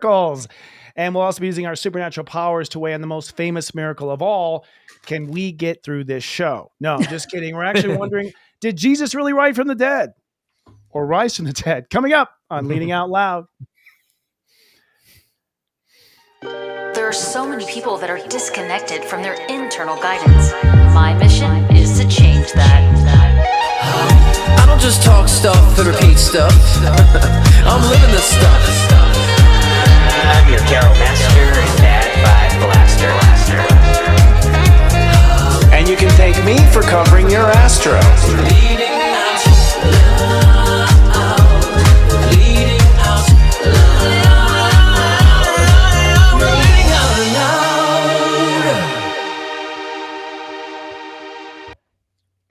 miracles. And we'll also be using our supernatural powers to weigh in the most famous miracle of all. Can we get through this show? No, just kidding. We're actually wondering, did Jesus really rise from the dead or rise from the dead? Coming up on Leading Out Loud. There are so many people that are disconnected from their internal guidance. My mission is to change that. I don't just talk stuff and repeat stuff. I'm living this stuff. I'm your Carol Master and Bad Vibe Blaster. And you can thank me for covering your astro. Leading out loud. Leading out loud. Leading out loud.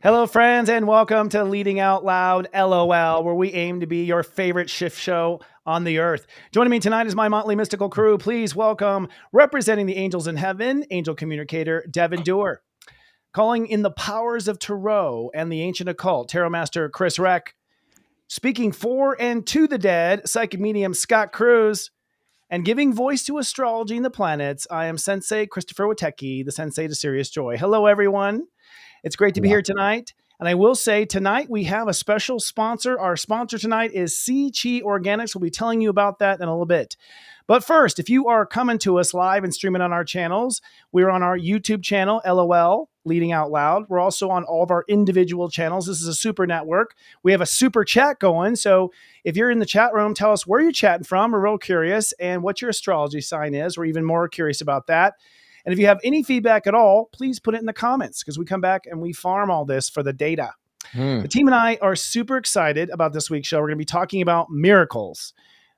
Hello, friends, and welcome to Leading Out Loud, LOL, where we aim to be your favorite shift show on the earth. Joining me tonight is my Motley mystical crew. Please welcome, representing the angels in heaven, angel communicator Devon Duerr. Calling in the powers of tarot and the ancient occult, tarot master Chris Reck. Speaking for and to the dead, psychic medium Scott Cruz. And giving voice to astrology and the planets, I am Sensei Christopher Witecki, the Sensei to Serious Joy. Hello, everyone. It's great to be here tonight. And I will say tonight we have a special sponsor. Our sponsor tonight is CCH Organics. We'll be telling you about that in a little bit. But first, if you are coming to us live and streaming on our channels, we're on our YouTube channel, LOL, Leading Out Loud. We're also on all of our individual channels. This is a super network. We have a super chat going. So if you're in the chat room, tell us where you're chatting from. We're real curious and what your astrology sign is. We're even more curious about that. And if you have any feedback at all, please put it in the comments because we come back and we farm all this for the data. The team and I are super excited about this week's show. We're going to be talking about miracles,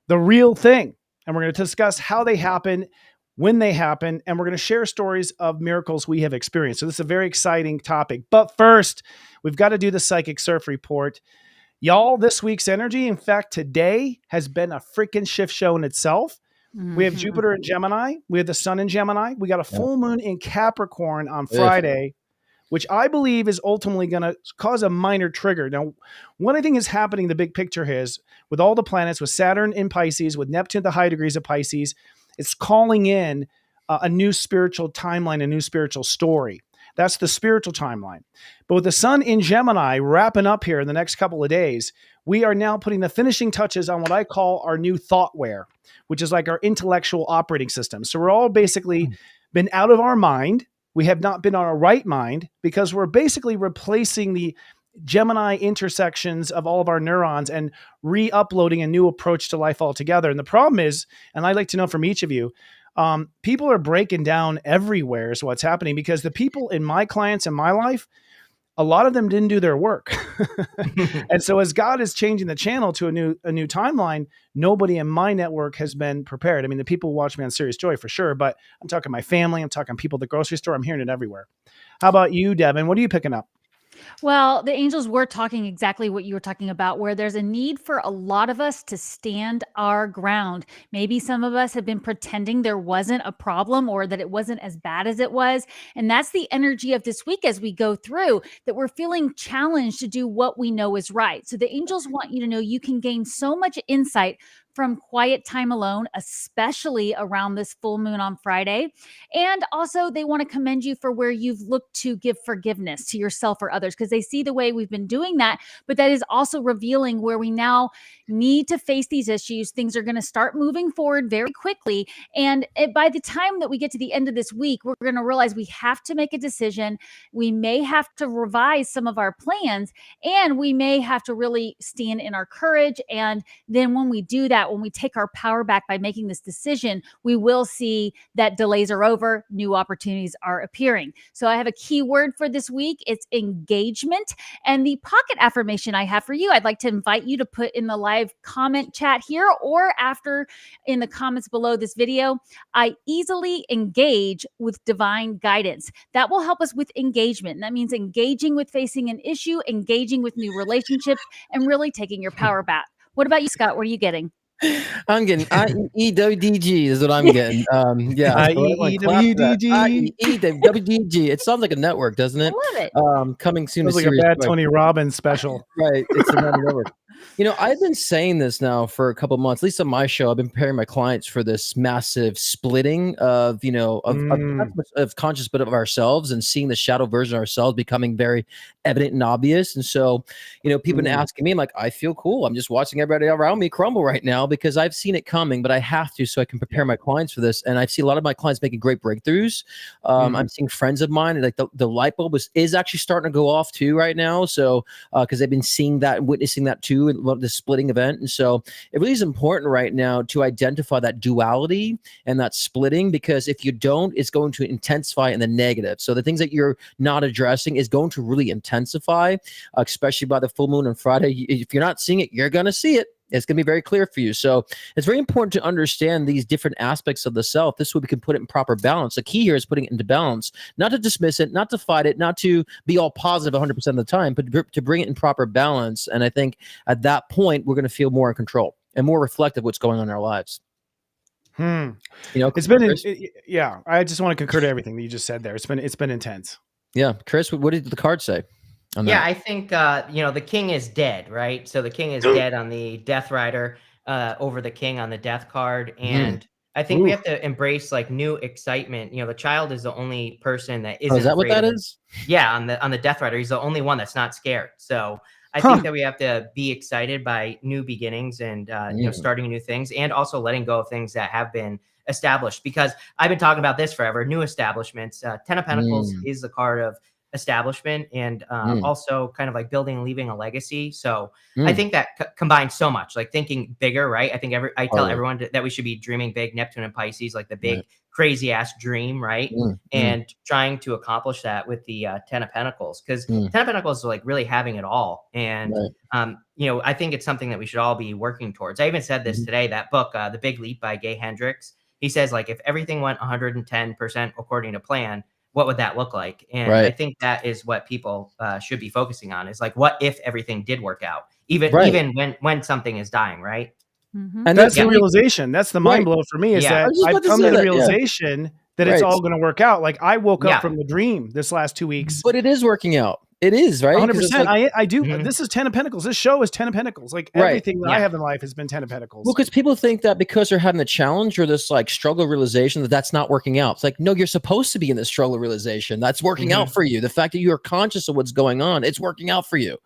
the real thing. And we're going to discuss how they happen, when they happen, and we're going to share stories of miracles we have experienced. So this is a very exciting topic. But first, we've got to do the Psychic Surf Report. Y'all, this week's energy, in fact, today has been a freaking shift show in itself. We have Jupiter in Gemini. We have the sun in Gemini. We got a full moon in Capricorn on Friday, which I believe is ultimately going to cause a minor trigger. Now, one thing is happening, the big picture is with all the planets, with Saturn in Pisces, with Neptune at the high degrees of Pisces, it's calling in a new spiritual timeline, a new spiritual story. That's the spiritual timeline. But with the sun in Gemini wrapping up here in the next couple of days, we are now putting the finishing touches on what I call our new thoughtware, which is like our intellectual operating system. So we're all basically been out of our mind. We have not been on our right mind because we're basically replacing the Gemini intersections of all of our neurons and re-uploading a new approach to life altogether. And the problem is, and I'd like to know from each of you, people are breaking down everywhere is what's happening because the people in my clients in my life, a lot of them didn't do their work. And so as God is changing the channel to a new timeline, nobody in my network has been prepared. I mean, the people who watch me on Serious Joy for sure, but I'm talking my family, I'm talking people at the grocery store, I'm hearing it everywhere. How about you, Devon? What are you picking up? Well, the angels were talking exactly what you were talking about, where there's a need for a lot of us to stand our ground. Maybe some of us have been pretending there wasn't a problem or that it wasn't as bad as it was. And that's the energy of this week as we go through, that we're feeling challenged to do what we know is right. So the angels want you to know you can gain so much insight from quiet time alone, especially around this full moon on Friday. And also they want to commend you for where you've looked to give forgiveness to yourself or others, because they see the way we've been doing that, but that is also revealing where we now need to face these issues. Things are going to start moving forward very quickly. And by the time that we get to the end of this week, we're going to realize we have to make a decision. We may have to revise some of our plans, and we may have to really stand in our courage. And then when we do that, when we take our power back by making this decision, we will see that delays are over, new opportunities are appearing. So I have a key word for this week. It's engagement. And the pocket affirmation I have for you, I'd like to invite you to put in the live comment chat here or after in the comments below this video. I easily engage with divine guidance. That will help us with engagement. And that means engaging with facing an issue, engaging with new relationships, and really taking your power back. What about you, Scott? What are you getting? I'm getting IEWDG is what I'm getting. IEWDG. IEWDG. It sounds like a network, doesn't it? I love it. Coming soon. It was like a bad Tony Robbins special. Right. It's another network. I've been saying this now for a couple of months, at least on my show. I've been preparing my clients for this massive splitting of, not so much of conscious, but of ourselves, and seeing the shadow version of ourselves becoming very evident and obvious. And so, people been asking me, I'm like, I feel cool. I'm just watching everybody around me crumble right now because I've seen it coming, but I have to, so I can prepare my clients for this. And I see a lot of my clients making great breakthroughs. I'm seeing friends of mine, and like the light bulb is actually starting to go off too right now. So, because they've been seeing that and witnessing that too, the splitting event. And so it really is important right now to identify that duality and that splitting, because if you don't, it's going to intensify in the negative. So the things that you're not addressing is going to really intensify, especially by the full moon on Friday. If you're not seeing it, you're going to see it. It's going to be very clear for you. So it's very important to understand these different aspects of the self. This way we can put it in proper balance. The key here is putting it into balance, not to dismiss it, not to fight it, not to be all positive 100% of the time, but to bring it in proper balance. And I think at that point, we're going to feel more in control and more reflective of what's going on in our lives. It's been, yeah, I just want to concur to everything that you just said there. It's been intense. Yeah. Chris, what did the card say? Yeah, I think, the king is dead, right? So the king is dead on the Death Rider, over the king on the death card. And I think we have to embrace like new excitement. The child is the only person that isn't. Is that what that is? Yeah, on the Death Rider, he's the only one that's not scared. So I think that we have to be excited by new beginnings and, starting new things, and also letting go of things that have been established. Because I've been talking about this forever, new establishments. Ten of Pentacles is the card of establishment, and also kind of like building and leaving a legacy. So I think that combines so much, like thinking bigger, right? I think I tell everyone that we should be dreaming big, Neptune and Pisces, like the big crazy ass dream, right? And trying to accomplish that with the Ten of Pentacles, because Ten of Pentacles is like really having it all. And I think it's something that we should all be working towards. I even said this today, that book, The Big Leap by Gay Hendricks. He says, like, if everything went 110% according to plan, what would that look like? And I think that is what people should be focusing on, is like, what if everything did work out, even when something is dying, right? And that's the realization. That's the mind blow for me, is that I've come to the realization that it's all going to work out. Like, I woke up from the dream this last 2 weeks. But it is working out. It is, right? 100%. Like, I do. This is Ten of Pentacles. This show is Ten of Pentacles. Like, everything that I have in life has been Ten of Pentacles. Well, because people think that because they're having a challenge or this like struggle realization, that's not working out. It's like, no, you're supposed to be in this struggle realization. That's working out for you. The fact that you are conscious of what's going on, it's working out for you.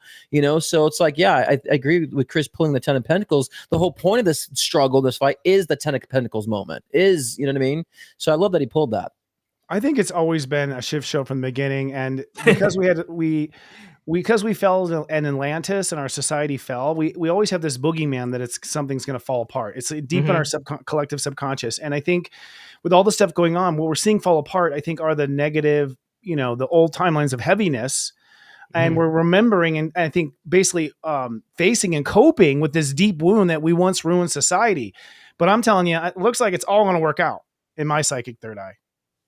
So it's like, yeah, I agree with Chris pulling the Ten of Pentacles. The whole point of this struggle, this fight, is the Ten of Pentacles moment. You know what I mean? So I love that he pulled that. I think it's always been a shift show from the beginning, and because because we fell in Atlantis and our society fell, we always have this boogeyman that something's going to fall apart. It's deep in our collective subconscious. And I think with all the stuff going on, what we're seeing fall apart, I think, are the negative, the old timelines of heaviness. And we're remembering, and I think basically facing and coping with this deep wound that we once ruined society. But I'm telling you, it looks like it's all going to work out in my psychic third eye.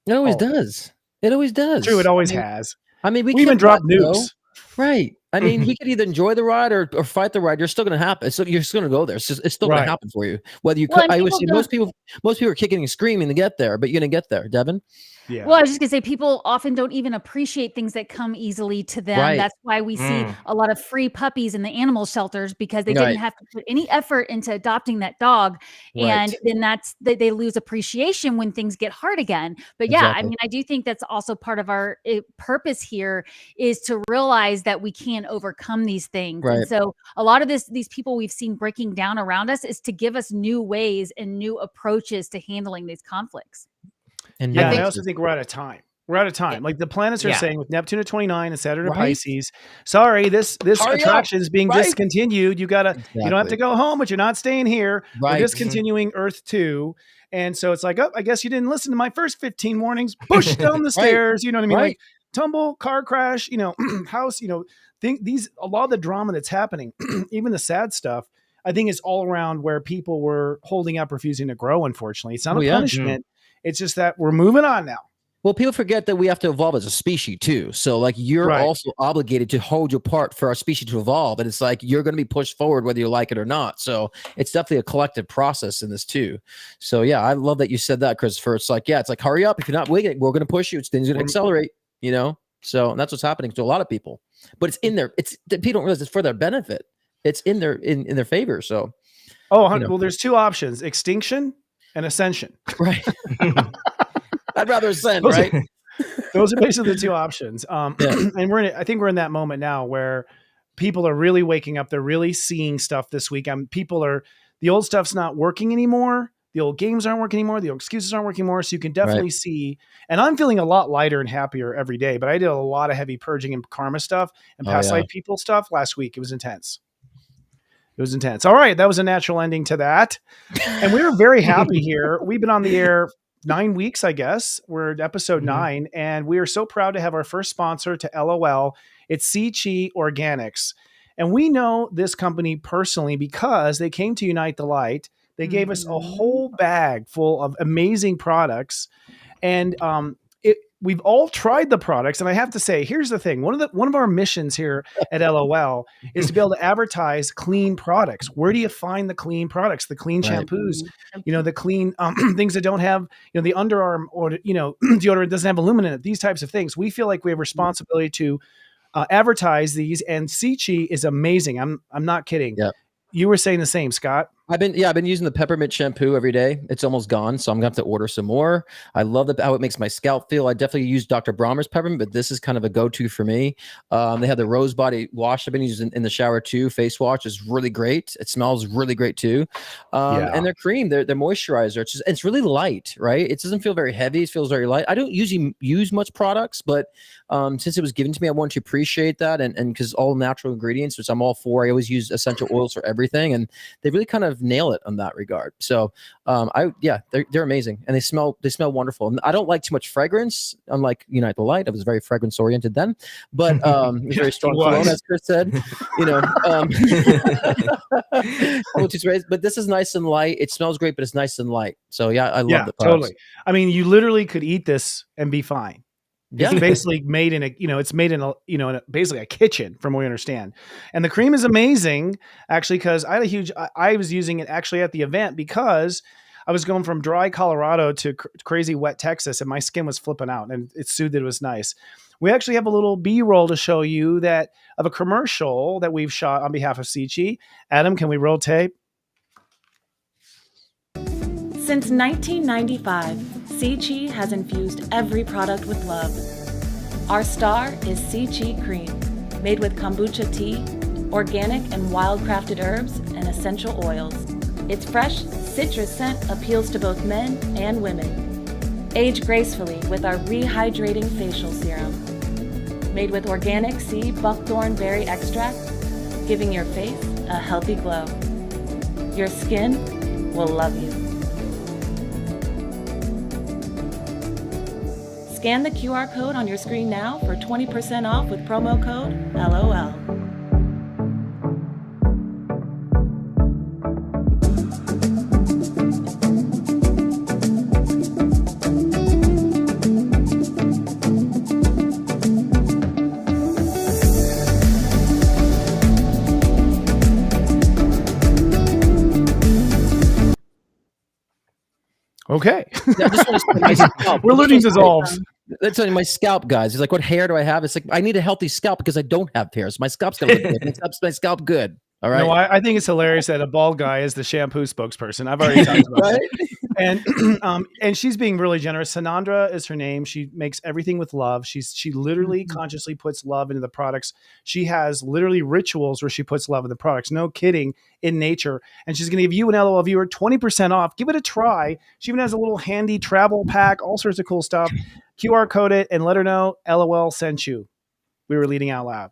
It always does. It always does. True, it always has. I mean, we even dropped nukes. Right. I mean, we could either enjoy the ride or fight the ride. You're still going to happen. You're still going to go there. It's still going to happen for you. Whether you, I always see most people are kicking and screaming to get there, but you're going to get there. Devon? Yeah. Well, I was just gonna say, people often don't even appreciate things that come easily to them. Right. That's why we see a lot of free puppies in the animal shelters, because they didn't have to put any effort into adopting that dog. And then they lose appreciation when things get hard again. But yeah, I mean, I do think that's also part of our purpose here, is to realize that we can overcome these things. And so a lot of these people we've seen breaking down around us is to give us new ways and new approaches to handling these conflicts. And I also think we're out of time. We're out of time. Like the planets are saying, with Neptune at 29 and Saturn at Pisces, sorry, this attraction is being discontinued. You gotta, you don't have to go home, but you're not staying here. We're discontinuing Earth 2. And so it's like, oh, I guess you didn't listen to my first 15 warnings. Push down the stairs. You know what I mean? Like tumble, car crash, house, a lot of the drama that's happening, even the sad stuff, I think is all around where people were holding up, refusing to grow. Unfortunately, it's not a punishment. It's just that we're moving on now. Well, people forget that we have to evolve as a species too. So like you're also obligated to hold your part for our species to evolve. And it's like, you're going to be pushed forward whether you like it or not. So it's definitely a collective process in this too. So yeah, I love that you said that, Christopher. It's like, it's like, hurry up. If you're not waiting, we're going to push you. Things are going to accelerate, So and that's what's happening to a lot of people, but it's in there. People don't realize it's for their benefit. it's in their favor. So, well, there's two options: extinction and ascension. right. I'd rather ascend, Those are- right? Those are basically the two options. And I think we're in that moment now where people are really waking up. They're really seeing stuff this week. The old stuff's not working anymore. The old games aren't working anymore. The old excuses aren't working anymore. So you can definitely see, and I'm feeling a lot lighter and happier every day, but I did a lot of heavy purging and karma stuff and past life people stuff last week. It was intense. All right. That was a natural ending to that. And we were very happy here. We've been on the air 9 weeks, I guess. We're at episode 9, and we are so proud to have our first sponsor to LOL. It's CCH Organics. And we know this company personally because they came to Unite the Light. They gave us a whole bag full of amazing products. And we've all tried the products. And I have to say, here's the thing. One of our missions here at LOL is to be able to advertise clean products. Where do you find the clean products, the clean shampoos, the clean things that don't have, the underarm or, deodorant doesn't have aluminum in it, these types of things. We feel like we have responsibility to advertise these, and CCH is amazing. I'm not kidding. Yeah. You were saying the same, Scott. I've been using the peppermint shampoo every day. It's almost gone, so I'm gonna have to order some more. I love how it makes my scalp feel. I definitely use Dr. Brahmer's peppermint, but this is kind of a go-to for me. They have the rose body wash I've been using in the shower too. Face wash is really great. It smells really great too. And their cream, their moisturizer, it's really light, right? It doesn't feel very heavy. It feels very light. I don't usually use much products, but since it was given to me, I want to appreciate that, and because all natural ingredients, which I'm all for. I always use essential oils for everything, and they really kind of nail it on that regard. So they're amazing, and they smell wonderful. And I don't like too much fragrance, unlike Unite the Light. I was very fragrance oriented then, but very strong cologne, as Chris said. But this is nice and light. It smells great, but it's nice and light. So I love the products. Totally. I mean, you literally could eat this and be fine. It's basically made in basically a kitchen, from what we understand. And the cream is amazing, actually, because I was using it actually at the event because I was going from dry Colorado to crazy wet Texas, and my skin was flipping out, and it soothed. It was nice. We actually have a little B-roll to show you of a commercial that we've shot on behalf of CCH. Adam, can we roll tape? Since 1995, CCH has infused every product with love. Our star is CCH Cream, made with kombucha tea, organic and wild-crafted herbs, and essential oils. Its fresh citrus scent appeals to both men and women. Age gracefully with our rehydrating facial serum. Made with organic sea buckthorn berry extract, giving your face a healthy glow. Your skin will love you. Scan the QR code on your screen now for 20% off with promo code LOL. Okay. I just want to say my scalp. We're learning dissolves. That's only my scalp, guys. It's like, what hair do I have? It's like, I need a healthy scalp because I don't have hair. So my scalp's got to look good. My scalp good. All right. No, I think it's hilarious that a bald guy is the shampoo spokesperson. I've already talked about that. And she's being really generous. Sanandra is her name. She makes everything with love. She literally consciously puts love into the products. She has literally rituals where she puts love in the products. No kidding, in nature. And she's going to give you an LOL viewer 20% off. Give it a try. She even has a little handy travel pack, all sorts of cool stuff. QR code it and let her know LOL sent you. We were leading out loud.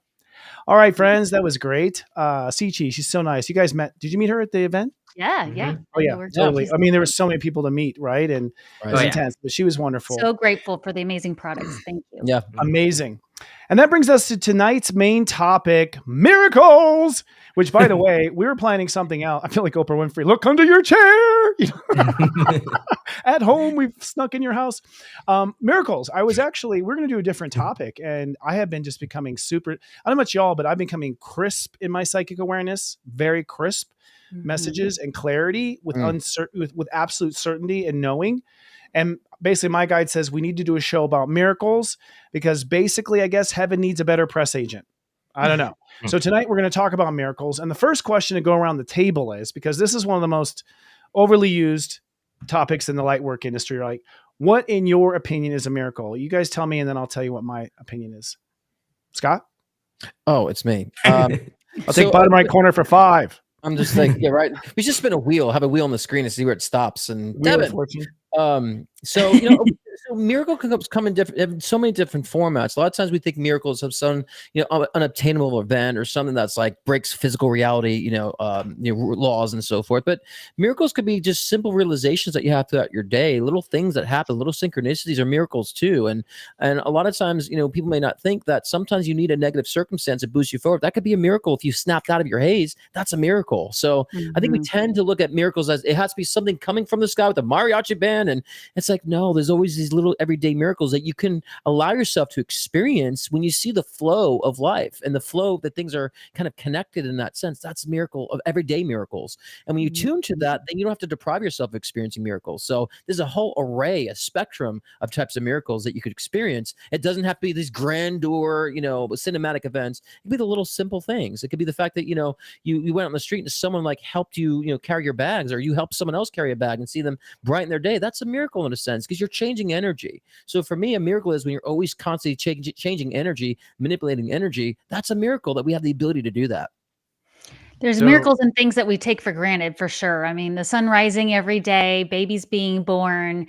All right, friends, that was great. CCH, she's so nice. You guys met? Did you meet her at the event? Yeah. Oh yeah, totally. I mean, there were so many people to meet, right? And it was intense, but she was wonderful. So grateful for the amazing products. Thank you. Yeah, amazing. And that brings us to tonight's main topic: miracles. Which, by the way, we were planning something out. I feel like Oprah Winfrey. Look under your chair. At home, we've snuck in your house. Miracles. We're going to do a different topic, and I have been just becoming super. I don't know about y'all, but I've been becoming crisp in my psychic awareness. Very crisp messages and clarity with with absolute certainty and knowing. And basically, my guide says we need to do a show about miracles because basically, I guess heaven needs a better press agent. I don't know. So tonight we're going to talk about miracles. And the first question to go around the table is, because this is one of the most overly used topics in the light work industry, like, what in your opinion is a miracle? You guys tell me, and then I'll tell you what my opinion is. Scott? Oh, it's me. I'll take bottom right corner for 5. I'm just like, yeah, right. We just spin a wheel, have a wheel on the screen and see where it stops. And Devon, so so miracle come in so many different formats. A lot of times we think miracles have some unobtainable event or something that's like breaks physical reality, laws and so forth. But miracles could be just simple realizations that you have throughout your day, little things that happen, little synchronicities are miracles too. And a lot of times, people may not think that sometimes you need a negative circumstance to boost you forward. That could be a miracle if you snapped out of your haze. That's a miracle. So I think we tend to look at miracles as it has to be something coming from the sky with a mariachi band. And it's like, no, there's always these little everyday miracles that you can allow yourself to experience when you see the flow of life and the flow that things are kind of connected in that sense. That's a miracle of everyday miracles. And when you tune to that, then you don't have to deprive yourself of experiencing miracles. So there's a whole array, a spectrum of types of miracles that you could experience. It doesn't have to be these grandeur, cinematic events. It could be the little simple things. It could be the fact that, you went on the street and someone like helped you, carry your bags, or you helped someone else carry a bag and see them brighten their day. That's a miracle in a sense, because you're changing energy. So for me, a miracle is when you're always constantly changing energy, manipulating energy. That's a miracle that we have the ability to do that. There's miracles and things that we take for granted, for sure. I mean, the sun rising every day, babies being born,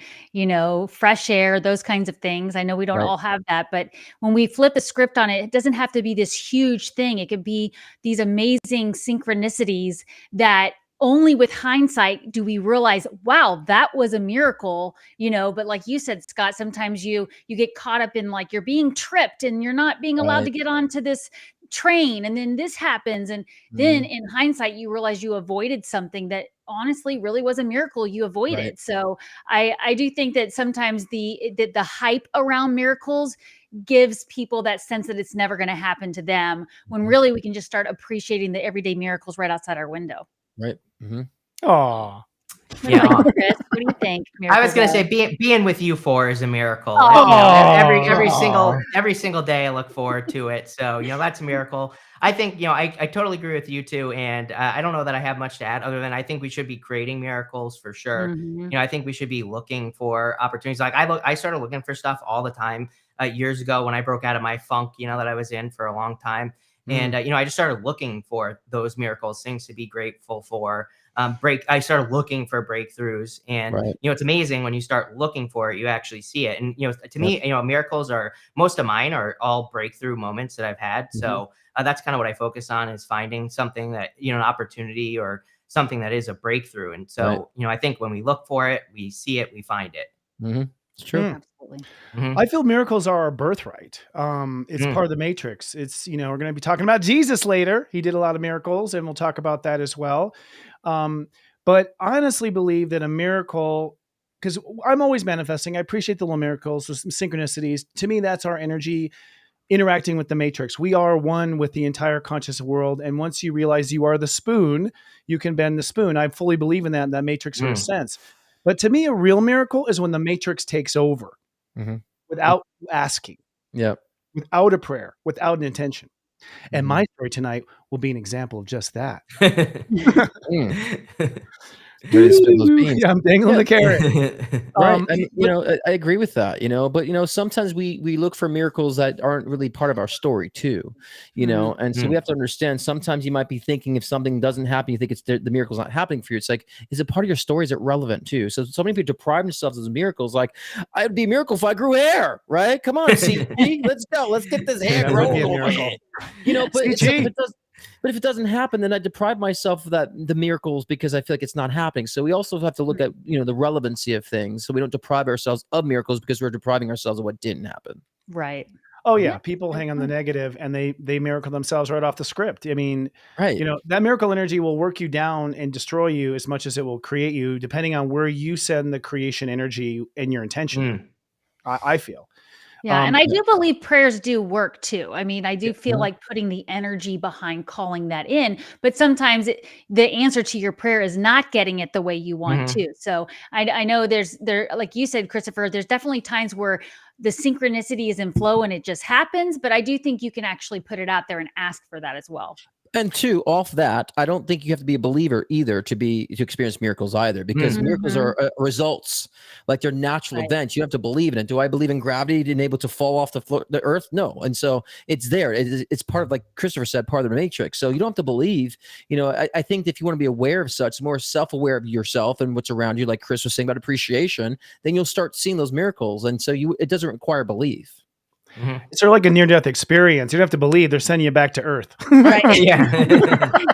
fresh air, those kinds of things. I know we don't all have that, but when we flip the script on it, it doesn't have to be this huge thing. It could be these amazing synchronicities that only with hindsight do we realize, wow, that was a miracle, but like you said, Scott, sometimes you get caught up in like you're being tripped and you're not being allowed to get onto this train, and then this happens, and then in hindsight you realize you avoided something that honestly really was a miracle you avoided. So I do think that sometimes the hype around miracles gives people that sense that it's never going to happen to them, when really we can just start appreciating the everyday miracles right outside our window. Right. Oh, yeah. Chris, what do you think? I was going to say being with you 4 is a miracle. Every single day I look forward to it. So, that's a miracle. I think, I totally agree with you too. And I don't know that I have much to add other than I think we should be creating miracles for sure. I think we should be looking for opportunities. Like I started looking for stuff all the time years ago when I broke out of my funk, that I was in for a long time. And, I just started looking for those miracles, things to be grateful for. I started looking for breakthroughs, and it's amazing when you start looking for it, you actually see it. And to me, miracles most of mine are all breakthrough moments that I've had. So that's kind of what I focus on, is finding something that an opportunity or something that is a breakthrough. And so I think when we look for it, we see it, we find it. It's true. Absolutely. I feel miracles are our birthright. It's part of the matrix. It's, we're going to be talking about Jesus later. He did a lot of miracles, and we'll talk about that as well. But I honestly believe that a miracle, because I'm always manifesting, I appreciate the little miracles, the synchronicities. To me, that's our energy interacting with the matrix. We are one with the entire conscious world. And once you realize you are the spoon, you can bend the spoon. I fully believe in that matrix sort of sense. But to me, a real miracle is when the matrix takes over without asking, without a prayer, without an intention. And my story tonight will be an example of just that. Yeah, I'm dangling the carrot. I agree with that, but sometimes we look for miracles that aren't really part of our story too, and so we have to understand, sometimes you might be thinking if something doesn't happen, you think it's the miracle's not happening for you. It's like, is it part of your story? Is it relevant too? So many people deprive themselves of miracles. Like, I'd be a miracle if I grew hair, right? Come on, CG, let's go. Let's get this hair growing. But if it doesn't happen, then I deprive myself of the miracles because I feel like it's not happening. So we also have to look at, the relevancy of things, so we don't deprive ourselves of miracles because we're depriving ourselves of what didn't happen. Right. Oh yeah. People hang on the negative and they miracle themselves right off the script. I mean, that miracle energy will work you down and destroy you as much as it will create you, depending on where you send the creation energy and your intention. I feel. Yeah, and I do believe prayers do work too. I mean, I do feel like putting the energy behind calling that in, but sometimes the answer to your prayer is not getting it the way you want to. So I know there, like you said, Christopher, there's definitely times where the synchronicity is in flow and it just happens, but I do think you can actually put it out there and ask for that as well. And two, off that, I don't think you have to be a believer either to experience miracles either, because miracles are results, like they're natural events. You have to believe in it. Do I believe in gravity being able to fall off the earth? No. And so it's there. It's part of, like Christopher said, part of the matrix. So you don't have to believe. I think if you want to be aware of such, more self-aware of yourself and what's around you, like Chris was saying about appreciation, then you'll start seeing those miracles. And so it doesn't require belief. It's sort of like a near-death experience. You don't have to believe; they're sending you back to Earth. Right?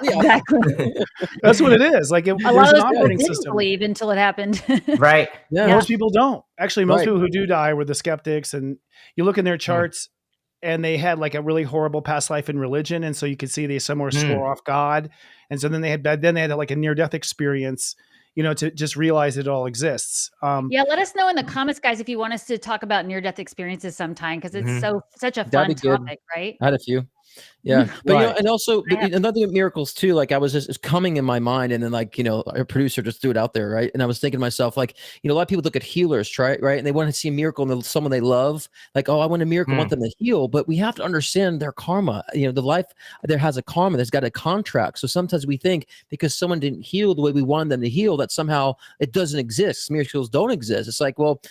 Exactly. That's what it is. Like a lot of people didn't believe until it happened. Right. Yeah. Most people don't. Actually, most people who do die were the skeptics. And you look in their charts, and they had like a really horrible past life in religion, and so you could see they somewhere swore off God, and so then they had like a near-death experience. To just realize it all exists. Let us know in the comments, guys, if you want us to talk about near-death experiences sometime, because it's such a fun topic, right? I had a few. Yeah. But, and also another thing with miracles too, like I was just coming in my mind, and then our producer just threw it out there. Right. And I was thinking to myself, a lot of people look at healers, right. And they want to see a miracle in someone they love. Like, oh, I want a miracle, I want them to heal, but we have to understand their karma. The life there has a karma that's got a contract. So sometimes we think because someone didn't heal the way we wanted them to heal, that somehow it doesn't exist. Miracles don't exist. It's like, well,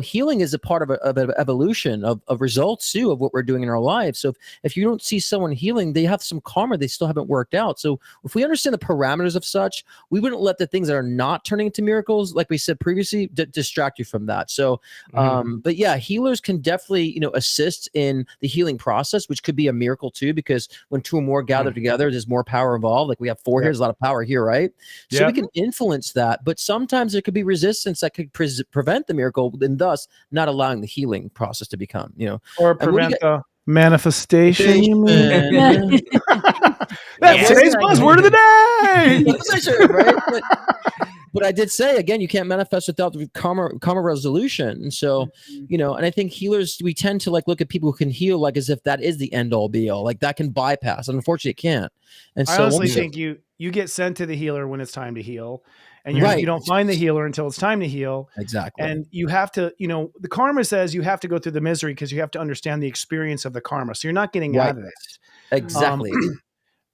healing is a part of an evolution of results too, of what we're doing in our lives. So if you don't see someone healing, they have some karma they still haven't worked out. So if we understand the parameters of such, we wouldn't let the things that are not turning into miracles, like we said previously, distract you from that. So but yeah, healers can definitely assist in the healing process, which could be a miracle too, because when two or more gather together, there's more power involved. Like we have four here, there's a lot of power here, right? So we can influence that, but sometimes there could be resistance that could prevent the miracle, and thus not allowing the healing process to become or prevent the manifestation. You mean? That's today's buzzword of the day. Right? But I did say, again, you can't manifest without the karma resolution. And so, and I think healers, we tend to look at people who can heal as if that is the end all be all, like that can bypass. And unfortunately, it can't. And so I honestly think you get sent to the healer when it's time to heal. And you don't find the healer until it's time to heal. Exactly. And you have to, the karma says you have to go through the misery because you have to understand the experience of the karma. So you're not getting out of it. Exactly.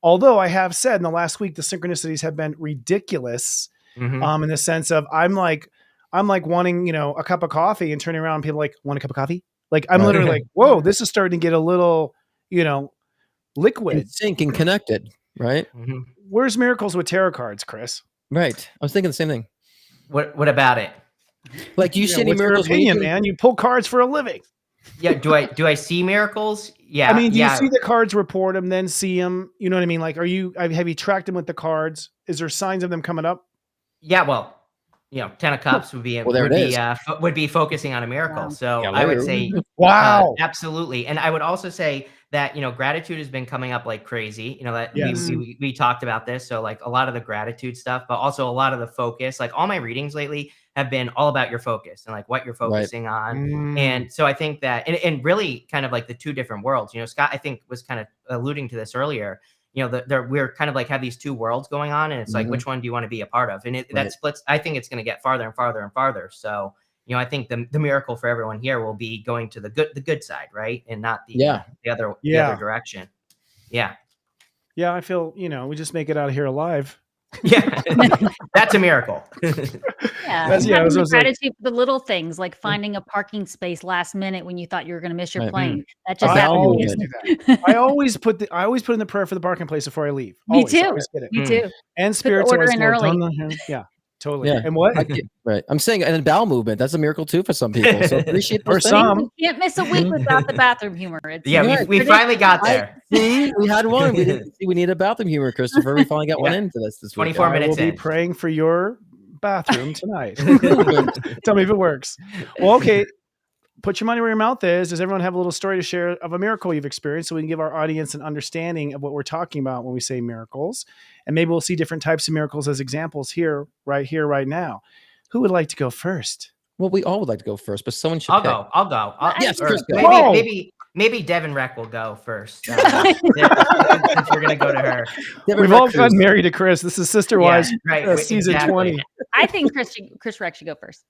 Although I have said in the last week, the synchronicities have been ridiculous in the sense of I'm like wanting, a cup of coffee and turning around and people like, want a cup of coffee? Like, I'm literally like, whoa, this is starting to get a little, liquid. In sync and connected, right? Where's miracles with tarot cards, Chris? Right. I was thinking the same thing. What about it? Like, do you see any miracles? Opinion, man? You pull cards for a living. Yeah. Do I see miracles? Yeah. I mean, do you see the cards, report them, then see them? You know what I mean? Like, have you tracked them with the cards? Is there signs of them coming up? Yeah. Well, 10 of Cups would be focusing on a miracle. So I would say, wow, absolutely. And I would also say that, gratitude has been coming up like crazy, that we talked about this. So like a lot of the gratitude stuff, but also a lot of the focus, like all my readings lately have been all about your focus and like what you're focusing on. And so I think that, and really kind of like the two different worlds, Scott, I think was kind of alluding to this earlier, we're kind of like have these two worlds going on, and it's like, which one do you want to be a part of? And that splits. I think it's going to get farther and farther and farther. So, I think the miracle for everyone here will be going to the good side, right? And not the other direction. Yeah. Yeah. I feel, we just make it out of here alive. Yeah. That's a miracle. Gratitude for the little things, like finding a parking space last minute when you thought you were going to miss your plane. That just happens. I always put in the prayer for the parking place before I leave. Me too. Me too. And spirits order in early. Yeah. Totally. Yeah. And what? Right. I'm saying, and bowel movement, that's a miracle too for some people. So appreciate for some. You can't miss a week without the bathroom humor. We finally got there. We had one. We need a bathroom humor, Christopher. We finally got one into this week. 24 minutes in. We'll be praying for your bathroom tonight. Tell me if it works. Well, okay. Put your money where your mouth is. Does everyone have a little story to share of a miracle you've experienced so we can give our audience an understanding of what we're talking about when we say miracles? And maybe we'll see different types of miracles as examples right here, right now. Who would like to go first? Well, we all would like to go first, but someone should I'll pick. go. I'll go. Yes, or Chris, go. maybe Devon Reck will go first. Since we're gonna go to her. We've all gotten married to Chris. This is Sister Wives season 20. I think Chris Reck should go first.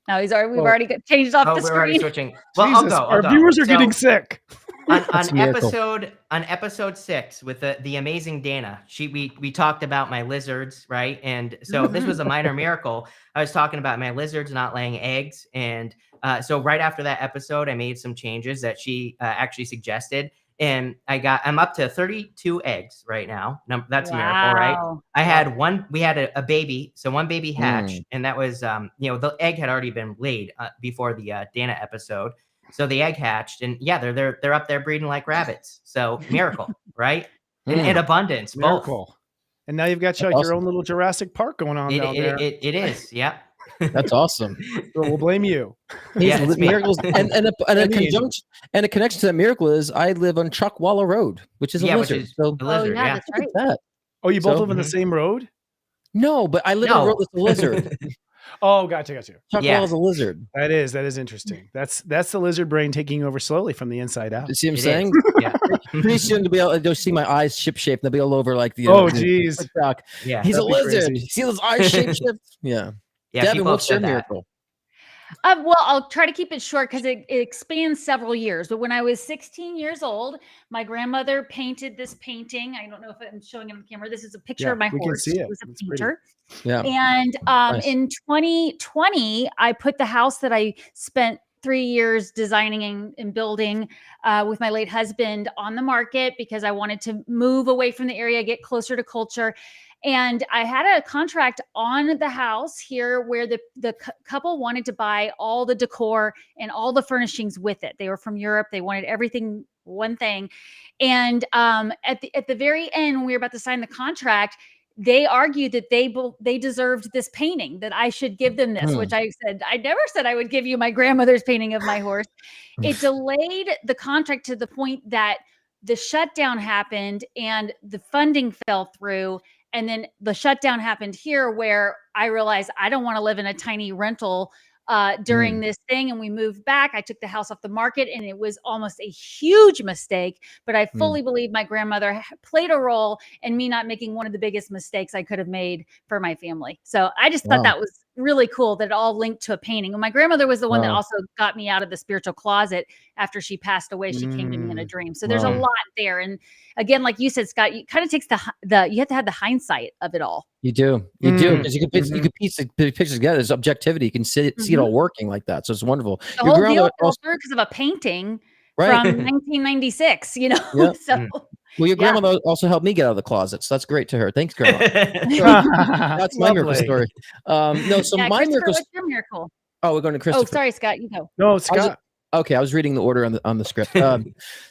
No, we've already changed off the we're already screen. switching. Well, Jesus, I'll go. Our viewers are getting sick. On episode 6 with the amazing Dana, we talked about my lizards, right? And so this was a minor miracle. I was talking about my lizards not laying eggs, and so right after that episode, I made some changes that she actually suggested, and I'm up to 32 eggs right now. That's a miracle, right? I had we had a baby, so one baby hatched, and that was the egg had already been laid before the Dana episode. So the egg hatched, and they're up there breeding like rabbits. So miracle, right? In abundance, miracle. Both. And now you've got your own little Jurassic Park going on down there. It is, yeah. That's awesome. So we'll blame you. Miracles, and a conjunction and a connection to that miracle is I live on Chuckwalla Road, which is a lizard. A lizard, that's right. That. Oh, you both live on the same road? No, but I live on a road with a lizard. Oh, gotcha. Chuckwalla is a lizard. That is interesting. That's the lizard brain taking over slowly from the inside out. You see what I'm saying? Yeah. Pretty soon to be able to see my eyes ship shape, they'll be all over like the. Geez. Yeah, he's a lizard. You see those eyes shape shift? Yeah. Yeah. Devin, what's your miracle? Well, I'll try to keep it short because it expands several years. But when I was 16 years old, my grandmother painted this painting. I don't know if I'm showing it on camera. This is a picture of my horse. Can see it. She was a It's painter. pretty. Yeah. And Nice. in 2020, I put the house that I spent 3 years designing and building with my late husband on the market because I wanted to move away from the area, get closer to culture. And I had a contract on the house here where the couple wanted to buy all the decor and all the furnishings with it. They were from Europe. They wanted everything, one thing. And at the very end, when we were about to sign the contract, they argued that they deserved this painting, that I should give them this, which I said, I never said I would give you my grandmother's painting of my horse. It delayed the contract to the point that the shutdown happened and the funding fell through. And then the shutdown happened here where I realized I don't want to live in a tiny rental during this thing. And we moved back. I took the house off the market and it was almost a huge mistake. But I fully believe my grandmother played a role in me not making one of the biggest mistakes I could have made for my family. So I just thought that was really cool that it all linked to a painting. And my grandmother was the one that also got me out of the spiritual closet after she passed away. She came to me in a dream. So there's a lot there. And again, like you said, Scott, you kind of takes you have to have the hindsight of it all. You do, because you can piece the pictures together. There's objectivity. You can see it all working like that. So it's wonderful. The whole deal fell through because of a painting from 1996. Yeah. So. Well, your grandmother also helped me get out of the closet, so that's great to her. Thanks, Grandma. That's my miracle story. My miracle. What's your miracle? Oh, we're going to Christopher. Oh, sorry, Scott. You go. No, Scott. Okay, I was reading the order on the script.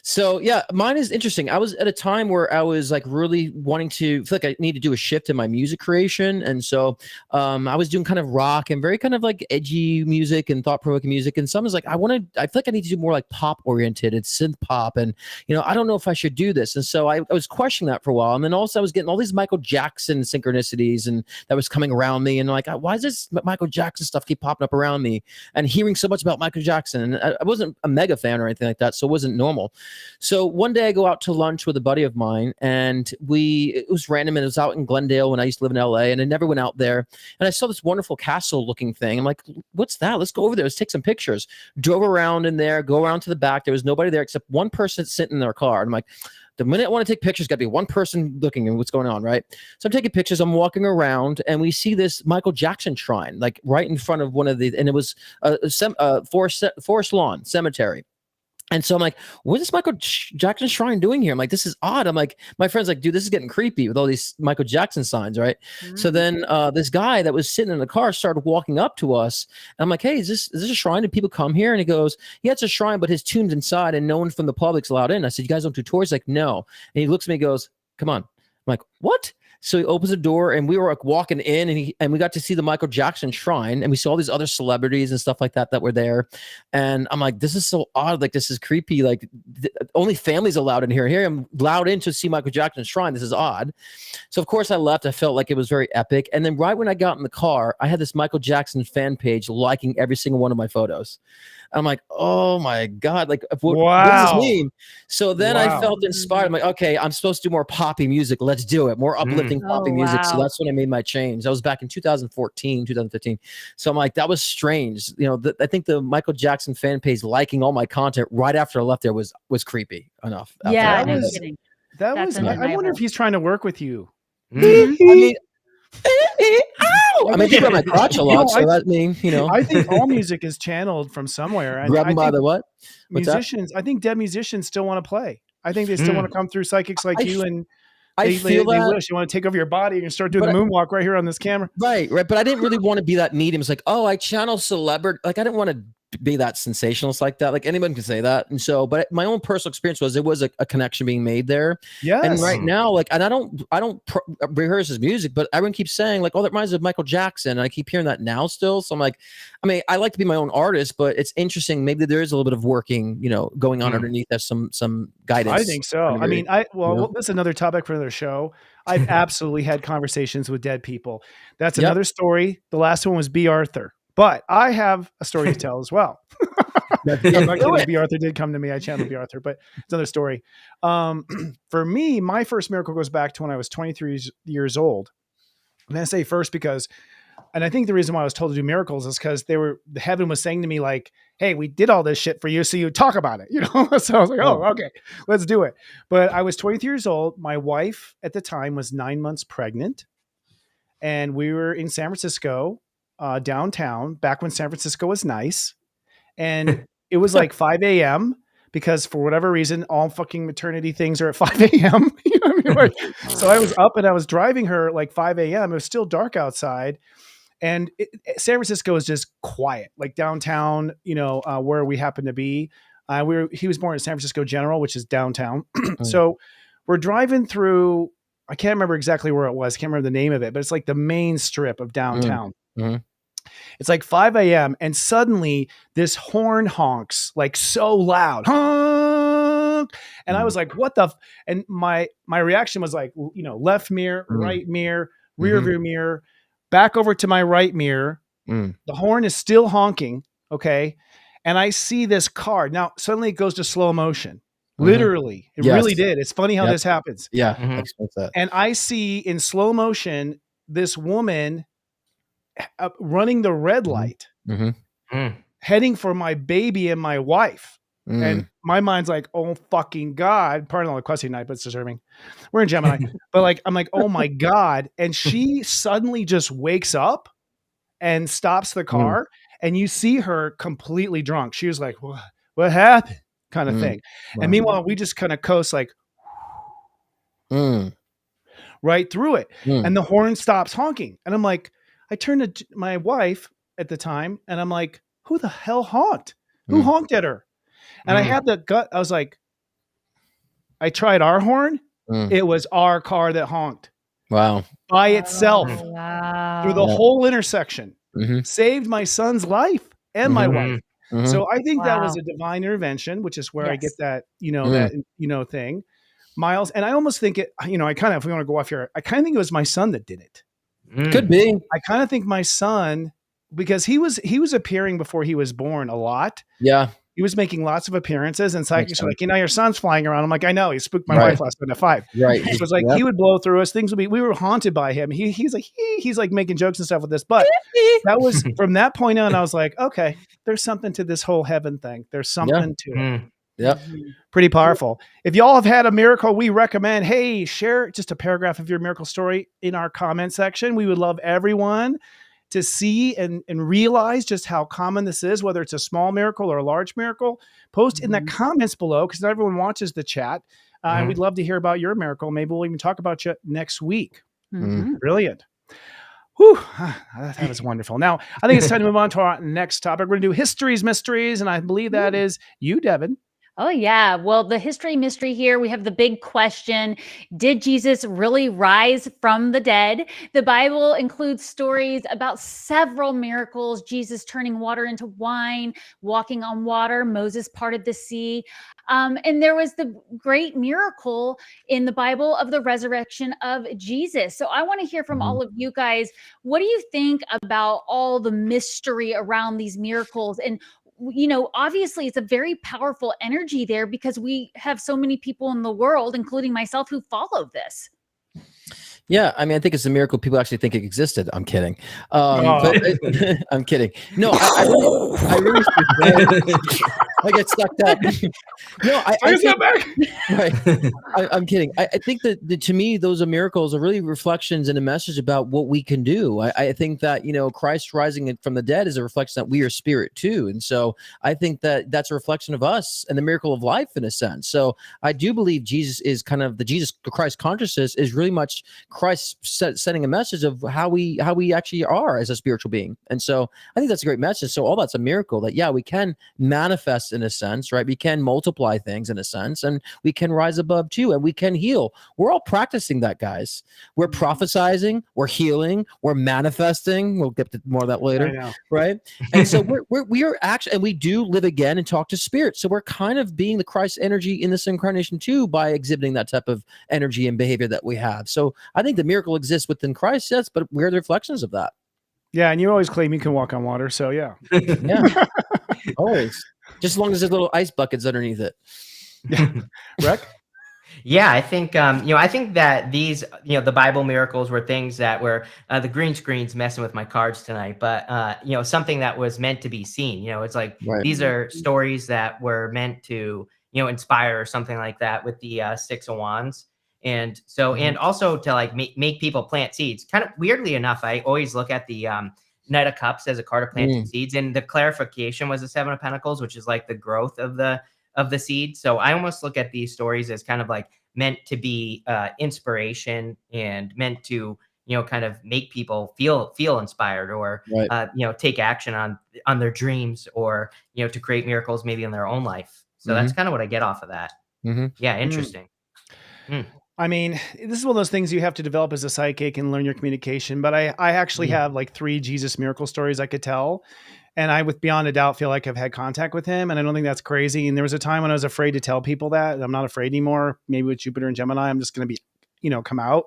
So yeah, mine is interesting. I was at a time where I was like really wanting to feel like I need to do a shift in my music creation, and so I was doing kind of rock and very kind of like edgy music and thought-provoking music. And some was like, I feel like I need to do more like pop-oriented and synth pop, and I don't know if I should do this. And so I was questioning that for a while, and then also I was getting all these Michael Jackson synchronicities, and that was coming around me, and like, why does this Michael Jackson stuff keep popping up around me? And hearing so much about Michael Jackson, and I wasn't a mega fan or anything like that, so it wasn't normal. So one day I go out to lunch with a buddy of mine, and it was random, and it was out in Glendale when I used to live in LA, and I never went out there. And I saw this wonderful castle looking thing. I'm like, what's that? Let's go over there. Let's take some pictures. Drove around in there, go around to the back. There was nobody there except one person sitting in their car. And I'm like, the minute I want to take pictures, got to be one person looking at what's going on, right? So I'm taking pictures. I'm walking around, and we see this Michael Jackson shrine, like right in front of one of the, and it was a forest lawn cemetery. And so I'm like, what is Michael Jackson shrine doing here? I'm like, this is odd. I'm like, my friend's like, dude, this is getting creepy with all these Michael Jackson signs, right? So then this guy that was sitting in the car started walking up to us. And I'm like, hey, is this a shrine? Did people come here? And he goes, yeah, it's a shrine, but his tune's inside and no one from the public's allowed in. I said, you guys don't do tours? Like, no. And he looks at me and goes, come on. I'm like, what? So he opens the door, and we were like walking in, and we got to see the Michael Jackson shrine, and we saw all these other celebrities and stuff like that were there. And I'm like, this is so odd. Like, this is creepy. Like, only families allowed in here. Here I'm allowed in to see Michael Jackson's shrine. This is odd. So of course I left. I felt like it was very epic. And then right when I got in the car, I had this Michael Jackson fan page liking every single one of my photos. I'm like, oh my God, like, what does this mean? So then I felt inspired. I'm like, okay, I'm supposed to do more poppy music. Let's do it. More uplifting poppy music. So that's when I made my change. That was back in 2014, 2015. So I'm like, that was strange. You know, I think the Michael Jackson fan page liking all my content right after I left there was creepy enough. Yeah, no kidding. I wonder if he's trying to work with you. I mean, I mean, think about my crotch a lot, so that means, you know. I think all music is channeled from somewhere. Grab them by the what? Musicians, I think dead musicians still want to play. I think they still want to come through psychics like you, and they wish you want to take over your body and start doing the moonwalk right here on this camera. Right. But I didn't really want to be that medium. It's like, oh, I channel celebrity. Like, I didn't want to be that sensationalist like that. Like, anyone can say that. And so, but my own personal experience was, it was a connection being made there. Yes. And right now, like, and I don't rehearse his music, but everyone keeps saying like, oh, that reminds me of Michael Jackson. And I keep hearing that now still. So I'm like, I mean, I like to be my own artist, but it's interesting. Maybe there is a little bit of working, you know, going on underneath. There's some guidance. I think so. I mean, this is another topic for another show. I've absolutely had conversations with dead people. That's another story. The last one was B. Arthur. But I have a story to tell as well. I'm not kidding. B. Arthur did come to me. I channeled B. Arthur, but it's another story. For me, my first miracle goes back to when I was 23 years old. And I say first because, and I think the reason why I was told to do miracles is because heaven was saying to me like, hey, we did all this shit for you, so you talk about it, you know? So I was like, oh, okay, let's do it. But I was 23 years old. My wife at the time was 9 months pregnant. And we were in San Francisco, downtown, back when San Francisco was nice. And it was like 5 a.m. because for whatever reason, all fucking maternity things are at 5 a.m. You know what I mean? Like, so I was up and I was driving her like 5 a.m. It was still dark outside. And San Francisco is just quiet, like downtown, you know, where we happen to be. He was born in San Francisco General, which is downtown. So we're driving through, I can't remember exactly where it was. I can't remember the name of it, but it's like the main strip of downtown. It's like 5 a.m. and suddenly this horn honks like so loud. Honk! And I was like, what the? And my reaction was like, you know, left mirror, right mirror, rear view mirror, back over to my right mirror. The horn is still honking. Okay. And I see this car. Now suddenly it goes to slow motion. Literally. It really did. It's funny how this happens. Yeah. And I see in slow motion, this woman running the red light, heading for my baby and my wife. And my mind's like, oh fucking God, pardon all the cussing night, but it's deserving. We're in Gemini. But like, I'm like, oh my God. And she suddenly just wakes up and stops the car. And you see her completely drunk. She was like, what happened? Kind of thing. Wow. And meanwhile, we just kind of coast like right through it. And the horn stops honking. And I'm like, I turned to my wife at the time and I'm like, who the hell honked? Who honked at her? And I had the gut. I was like, I tried our horn. It was our car that honked. Wow. By itself through the whole intersection. Saved my son's life and my wife. So I think that was a divine intervention, which is where I get that, you know, that, you know, thing. Miles. And I almost think it, you know, if we want to go off here, I kind of think it was my son that did it. Could be. I kind of think my son, because he was appearing before he was born a lot. Yeah. He was making lots of appearances and psychics were like, you know, your son's flying around. I'm like, I know, he spooked my wife last night at 5. Right. It was like, he would blow through us. We were haunted by him. He's like making jokes and stuff with this, but that was from that point on, I was like, okay, there's something to this whole heaven thing. There's something to it. Yep. Pretty powerful. If y'all have had a miracle, we recommend, hey, share just a paragraph of your miracle story in our comment section. We would love everyone to see and realize just how common this is, whether it's a small miracle or a large miracle. Post in the comments below, because not everyone watches the chat. And we'd love to hear about your miracle. Maybe we'll even talk about you next week. Brilliant. Whew, that was wonderful. Now, I think it's time to move on to our next topic. We're going to do History's Mysteries, and I believe that is you, Devon. Oh, yeah. Well, the history mystery here, we have the big question. Did Jesus really rise from the dead? The Bible includes stories about several miracles: Jesus turning water into wine, walking on water, Moses parted the sea. And there was the great miracle in the Bible of the resurrection of Jesus. So I want to hear from all of you guys. What do you think about all the mystery around these miracles? And obviously it's a very powerful energy there because we have so many people in the world, including myself, who follow this. Yeah, I mean, I think it's a miracle people actually think it existed. I'm kidding. But I'm kidding. No, I really I get sucked up. No, I think, right. I'm kidding. I think that to me, those are miracles are really reflections and a message about what we can do. I think that, Christ rising from the dead is a reflection that we are spirit too. And so I think that that's a reflection of us and the miracle of life in a sense. So I do believe Jesus is kind of the Jesus Christ consciousness is really much Christ sending a message of how we actually are as a spiritual being. And so I think that's a great message. So all that's a miracle that, yeah, we can manifest in a sense, right? We can multiply things in a sense, and we can rise above too, and we can heal. We're all practicing that, guys. We're prophesizing, we're healing, we're manifesting. We'll get to more of that later, right? And so we are actually, and we do live again and talk to spirit. So we're kind of being the Christ energy in this incarnation too, by exhibiting that type of energy and behavior that we have. So I think the miracle exists within Christ, yes, but we're the reflections of that. Yeah, and you always claim you can walk on water, so yeah. Yeah, always. Just as long as there's little ice buckets underneath it. Reck? Yeah, I think I think that these the Bible miracles were things that were the green screen's messing with my cards tonight, but something that was meant to be seen. It's like these are stories that were meant to inspire or something like that with the Six of Wands. And so, and also to like make people plant seeds. Kind of weirdly enough, I always look at the Knight of Cups as a card of planting seeds, and the clarification was the Seven of Pentacles, which is like the growth of the seed. So I almost look at these stories as kind of like meant to be inspiration and meant to kind of make people feel inspired or take action on their dreams or to create miracles maybe in their own life. So that's kind of what I get off of that. Yeah, interesting. I mean, this is one of those things you have to develop as a psychic and learn your communication. But I actually have like 3 Jesus miracle stories I could tell. And I, with beyond a doubt, feel like I've had contact with him. And I don't think that's crazy. And there was a time when I was afraid to tell people that. I'm not afraid anymore. Maybe with Jupiter and Gemini, I'm just going to be, come out.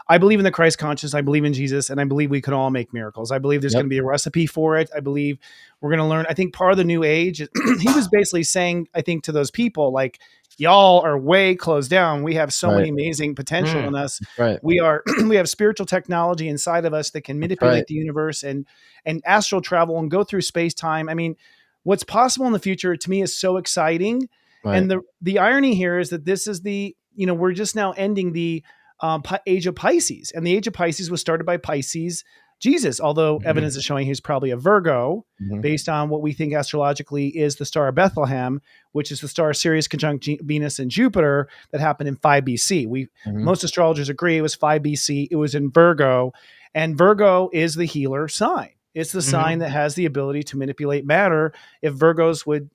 I believe in the Christ conscious. I believe in Jesus. And I believe we can all make miracles. I believe there's going to be a recipe for it. I believe we're going to learn. I think part of the new age, he was basically saying, I think, to those people, like, y'all are way closed down. We have so many amazing potential in us. We have spiritual technology inside of us that can manipulate the universe and astral travel and go through space time. I mean, what's possible in the future to me is so exciting. And the irony here is that this is we're just now ending the age of Pisces, and the age of Pisces was started by Pisces Jesus, although evidence is showing he's probably a Virgo based on what we think astrologically is the star of Bethlehem, which is the star Sirius conjunct Venus and Jupiter that happened in 5 BC. Most astrologers agree it was 5 BC. It was in Virgo, and Virgo is the healer sign. It's the sign that has the ability to manipulate matter. If Virgos would,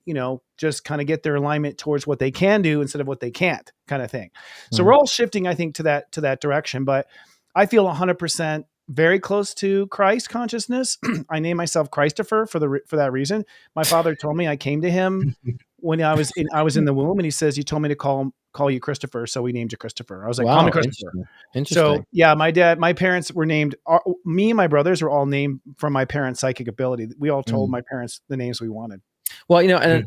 just kind of get their alignment towards what they can do instead of what they can't, kind of thing. So we're all shifting, I think, to that direction. But I feel 100% very close to Christ consciousness. I name myself Christopher for that reason. My father told me I came to him when I was in the womb, and he says, "You told me to call you Christopher, so we named you Christopher." I was like, "Call me Christopher." Interesting. So yeah, my parents were named. Me and my brothers were all named from my parents' psychic ability. We all told my parents the names we wanted. Well, and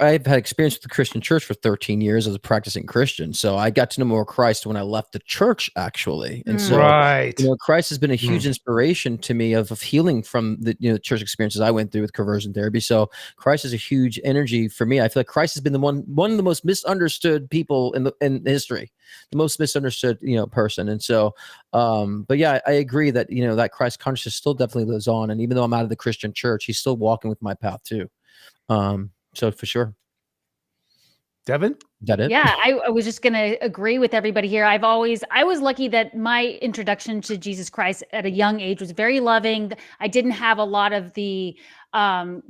I've had experience with the Christian church for 13 years as a practicing Christian. So I got to know more Christ when I left the church, actually. And so, Christ has been a huge inspiration to me of healing from the church experiences I went through with conversion therapy. So Christ is a huge energy for me. I feel like Christ has been the one of the most misunderstood people in history, the most misunderstood, person. And so, but yeah, I agree that, that Christ consciousness still definitely lives on. And even though I'm out of the Christian church, he's still walking with my path too. So for sure. Devon? that it? Yeah, I was just going to agree with everybody here. I was lucky that my introduction to Jesus Christ at a young age was very loving. I didn't have a lot of the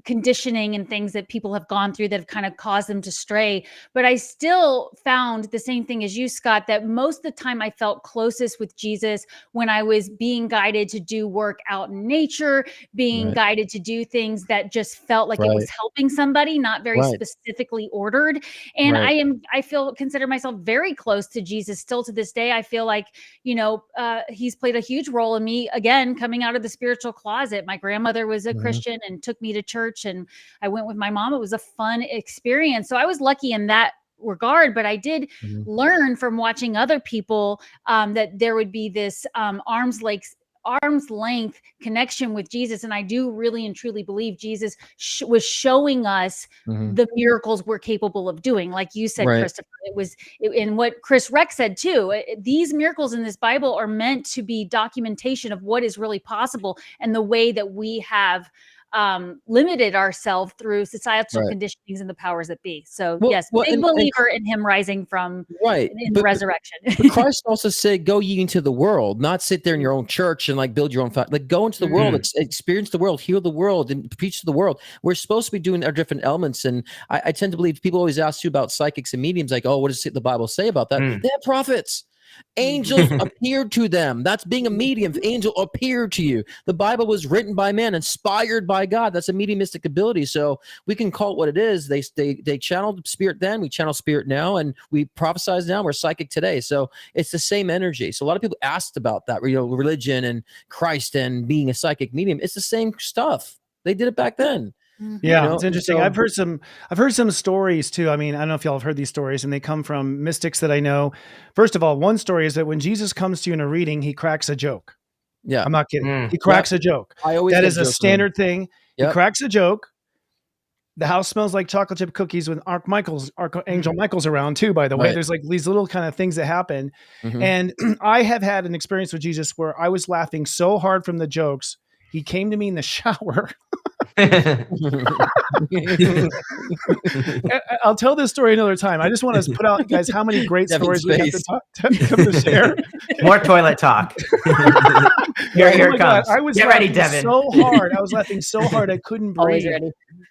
conditioning and things that people have gone through that have kind of caused them to stray. But I still found the same thing as you, Scott, that most of the time I felt closest with Jesus when I was being guided to do work out in nature, being guided to do things that just felt like it was helping somebody, not very specifically ordered. And consider myself very close to Jesus still to this day. I feel like, he's played a huge role in me, again, coming out of the spiritual closet. My grandmother was a Christian and took me to church, and I went with my mom. It was a fun experience. So I was lucky in that regard, but I did learn from watching other people that there would be this arm's length connection with Jesus. And I do really and truly believe Jesus was showing us the miracles we're capable of doing. Like you said, Christopher, and what Reck said too, these miracles in this Bible are meant to be documentation of what is really possible and the way that we have limited ourselves through societal conditionings and the powers that be. So big believer in him rising from in the resurrection. But Christ also said, "Go ye into the world," not sit there in your own church and like build your own. Like go into the world, experience the world, heal the world, and preach to the world. We're supposed to be doing our different elements, and I tend to believe people always ask you about psychics and mediums, like, "Oh, what does the Bible say about that?" They have prophets. Angels appeared to them. That's being a medium. Angel appeared to you. The Bible was written by man, inspired by God. That's a mediumistic ability. So we can call it what it is. They channeled spirit then. We channel spirit now, and we prophesize now. We're psychic today. So it's the same energy. So a lot of people asked about that, religion and Christ and being a psychic medium. It's the same stuff. They did it back then. Yeah, it's interesting. So, I've heard some stories too. I mean, I don't know if y'all have heard these stories, and they come from mystics that I know. First of all, one story is that when Jesus comes to you in a reading, he cracks a joke. Yeah, I'm not kidding. He cracks a joke. That is a standard thing. He cracks a joke. The house smells like chocolate chip cookies when Archangel Michael's around too, by the way. There's like these little kind of things that happen. And I have had an experience with Jesus where I was laughing so hard from the jokes. He came to me in the shower. I'll tell this story another time. I just want to put out, guys, how many great stories we have to share. More toilet talk. Here it comes. I was Get ready, Devon. So hard. I was laughing so hard I couldn't breathe.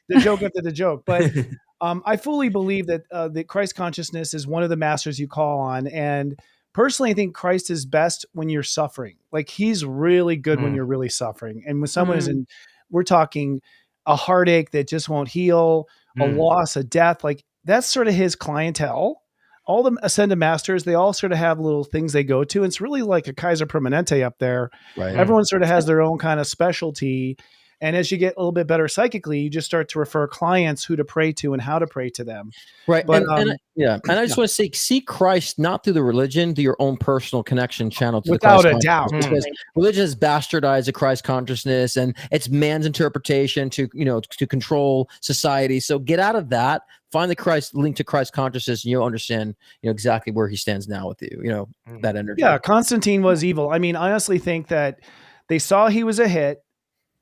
The joke after the joke. But I fully believe that the Christ consciousness is one of the masters you call on. And personally, I think Christ is best when you're suffering. Like he's really good when you're really suffering. And when someone is in, we're talking a heartache that just won't heal, a loss, a death, like that's sort of his clientele. All the ascended masters, they all sort of have little things they go to. It's really like a Kaiser Permanente up there. Right. Everyone sort of has their own kind of specialty. And as you get a little bit better psychically, you just start to refer clients who to pray to and how to pray to them. Right. But, and I just want to say, see Christ not through the religion, through your own personal connection channel to without the Christ a doubt. Because religion has bastardized the Christ consciousness, and it's man's interpretation to control society. So get out of that. Find the Christ link to Christ consciousness, and you'll understand, exactly where he stands now with you. That energy. Yeah, Constantine was evil. I mean, I honestly think that they saw he was a hit.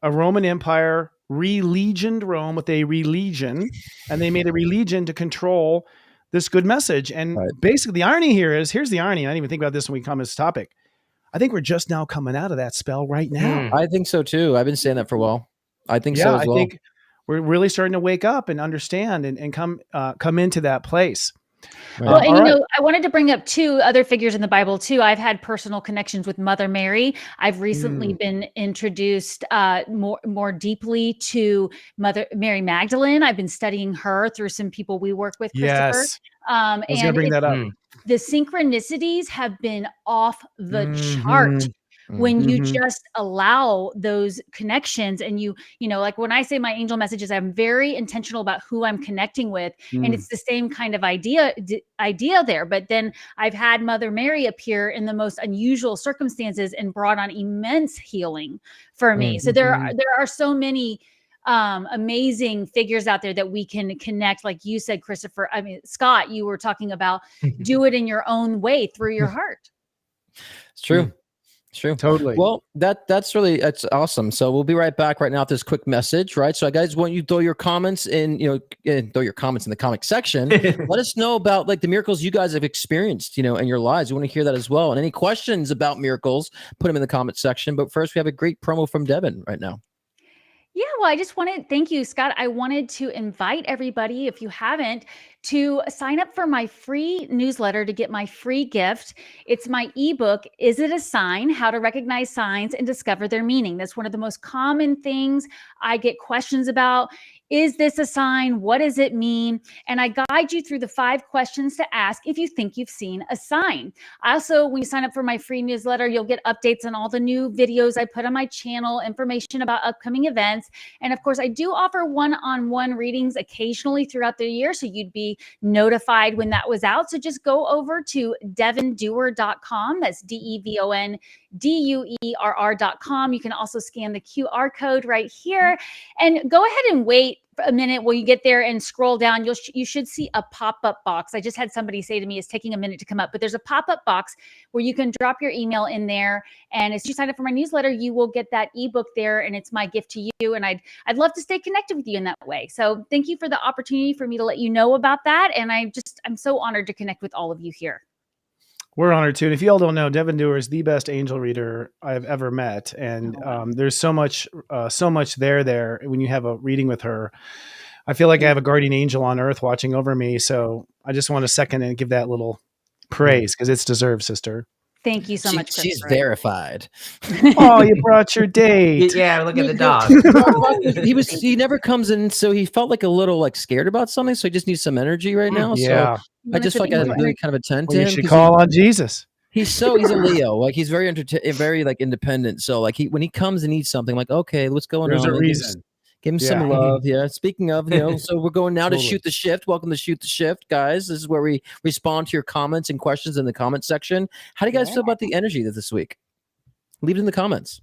A Roman Empire religioned Rome with a religion, and they made a religion to control this good message. And basically the irony here is, here's the irony. I didn't even think about this when we come to this topic. I think we're just now coming out of that spell right now. I think so too. I've been saying that for a while. I think so as well. I think we're really starting to wake up and understand and come into that place. Well, and I wanted to bring up two other figures in the Bible too. I've had personal connections with Mother Mary. I've recently been introduced more deeply to Mother Mary Magdalene. I've been studying her through some people we work with, Christopher. Yes. I was going to bring that up. The synchronicities have been off the chart. When you just allow those connections and you like when I say my angel messages, I'm very intentional about who I'm connecting with. And it's the same kind of idea there. But then I've had Mother Mary appear in the most unusual circumstances and brought on immense healing for me. So there are so many amazing figures out there that we can connect. Like you said, Christopher, Scott, you were talking about do it in your own way through your heart. It's true. True. Totally. Well, that's awesome. So we'll be right back right now with this quick message, right? So I guys want you to throw your comments in, throw your comments in the comment section. Let us know about like the miracles you guys have experienced, in your lives. We want to hear that as well. And any questions about miracles, put them in the comment section. But first, we have a great promo from Devon right now. Yeah, well, I just wanted, thank you, Scott. I wanted to invite everybody, if you haven't, to sign up for my free newsletter to get my free gift. It's my ebook, Is It a Sign? How to Recognize Signs and Discover Their Meaning. That's one of the most common things I get questions about. Is this a sign? What does it mean? And I guide you through the 5 questions to ask if you think you've seen a sign. Also, when you sign up for my free newsletter, you'll get updates on all the new videos I put on my channel, information about upcoming events. And of course, I do offer one-on-one readings occasionally throughout the year, so you'd be notified when that was out. So just go over to devonduerr.com. That's DEVONDUERR.com. You can also scan the QR code right here and go ahead and wait a minute while you get there and scroll down. You should see a pop-up box. I just had somebody say to me, it's taking a minute to come up, but there's a pop-up box where you can drop your email in there. And as you sign up for my newsletter, you will get that ebook there, and it's my gift to you. And I'd love to stay connected with you in that way. So thank you for the opportunity for me to let you know about that. And I'm so honored to connect with all of you here. We're honored too. And if you all don't know, Devon Duerr is the best angel reader I've ever met. And there's so much there when you have a reading with her. I feel like I have a guardian angel on earth watching over me. So I just want to second and give that little praise because it's deserved, sister. Thank you so much. She's verified. Oh, you brought your date. Yeah, look at the dog. He never comes in, so he felt like a little like scared about something. So he just needs some energy right now. Yeah. So I just felt like I really kind of attend to him. You should call on Jesus. He's a Leo. Like he's very like independent. So like when he comes and eats something, like, okay, what's going on? There's a reason. Give him some love. Yeah. Speaking of, so we're going now to Shoot the Shift. Welcome to Shoot the Shift, guys. This is where we respond to your comments and questions in the comment section. How do you guys feel about the energy this week? Leave it in the comments.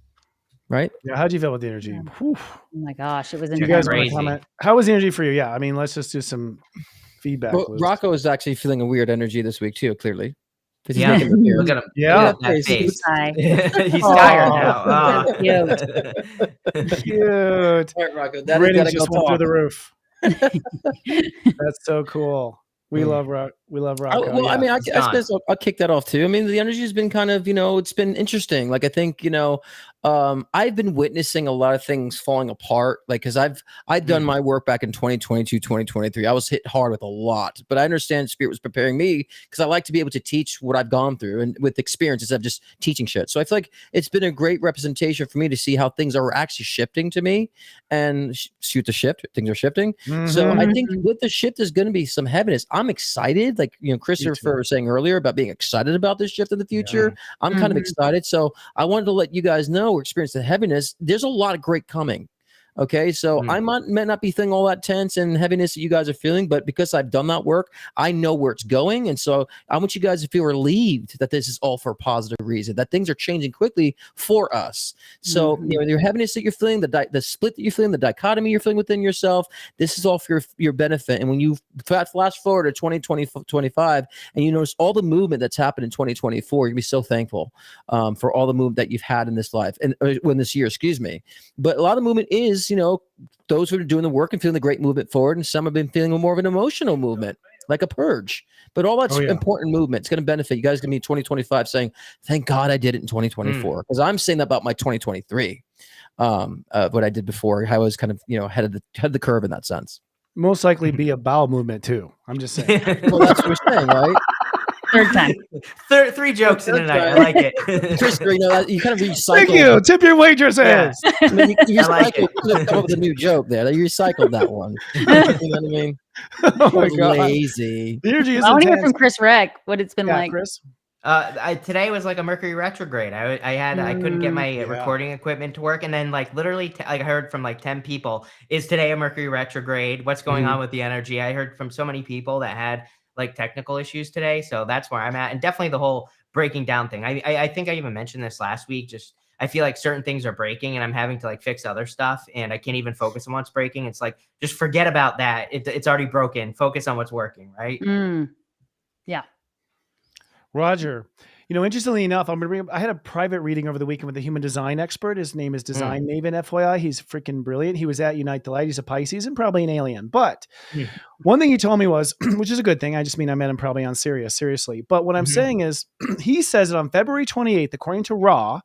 Right? Yeah. How do you feel about the energy? Oh my gosh, it was you guys want to comment? How was the energy for you? Yeah. I mean, let's just do some feedback. Well, Rocco is actually feeling a weird energy this week too, clearly. Yeah, look at him. Yeah, look at that face. He's tired now. Cute. All right, Rocco. Ratings just went through the roof. That's so cool. We love Rocco. Well, I mean, I guess I'll kick that off too. I mean, the energy has been kind of, it's been interesting. Like I think, I've been witnessing a lot of things falling apart. Like, because I've done my work back in 2022, 2023. I was hit hard with a lot, but I understand Spirit was preparing me because I like to be able to teach what I've gone through and with experience instead of just teaching shit. So I feel like it's been a great representation for me to see how things are actually shifting to me and shoot the shift. Things are shifting. Mm-hmm. So I think with the shift, there's going to be some heaviness. I'm excited. Like, Christopher was saying earlier about being excited about this shift in the future. Yeah. I'm kind of excited. So I wanted to let you guys know we're experiencing the heaviness. There's a lot of great coming. Okay, so I might not be feeling all that tense and heaviness that you guys are feeling, but because I've done that work, I know where it's going. And so I want you guys to feel relieved that this is all for a positive reason, that things are changing quickly for us. So, your heaviness that you're feeling, the split that you're feeling, the dichotomy you're feeling within yourself, this is all for your benefit. And when you flash forward to 2025 and you notice all the movement that's happened in 2024, you'll be so thankful for all the movement that you've had in this life and in this year, excuse me. But a lot of movement is, those who are doing the work and feeling the great movement forward, and some have been feeling more of an emotional movement, like a purge. But all that's important movement. It's going to benefit you guys. Going to be 2025 saying, "Thank God I did it in 2024," because I'm saying that about my 2023, what I did before. I was kind of head of the curve in that sense. Most likely be a bowel movement too. I'm just saying. Well, that's what we're saying, right? Third time. Three jokes in a night. I like it. Chris, you kind of recycled. Thank you. Tip your waitresses. Yeah. I mean, you I like it. Come up with a new joke there. You recycled that one. You know what I mean? Oh my God. Lazy. The energy is I want to hear intense. from Chris Reck what it's been like. Chris? Today was like a Mercury retrograde. I couldn't get my recording equipment to work, and then like literally I heard from like 10 people, is today a Mercury retrograde? What's going on with the energy? I heard from so many people that had like technical issues today, so that's where I'm at. And definitely the whole breaking down thing. I think I even mentioned this last week. Just I feel like certain things are breaking, and I'm having to like fix other stuff, and I can't even focus on what's breaking. It's like just forget about that. It's already broken. Focus on what's working, right? Yeah. Roger, Interestingly enough, I had a private reading over the weekend with a human design expert. His name is Design Maven, FYI. He's freaking brilliant. He was at Unite the Light. He's a Pisces and probably an alien. But one thing he told me was, which is a good thing. I just mean I met him probably on seriously. But what I'm saying is, he says that on February 28th, according to Ra,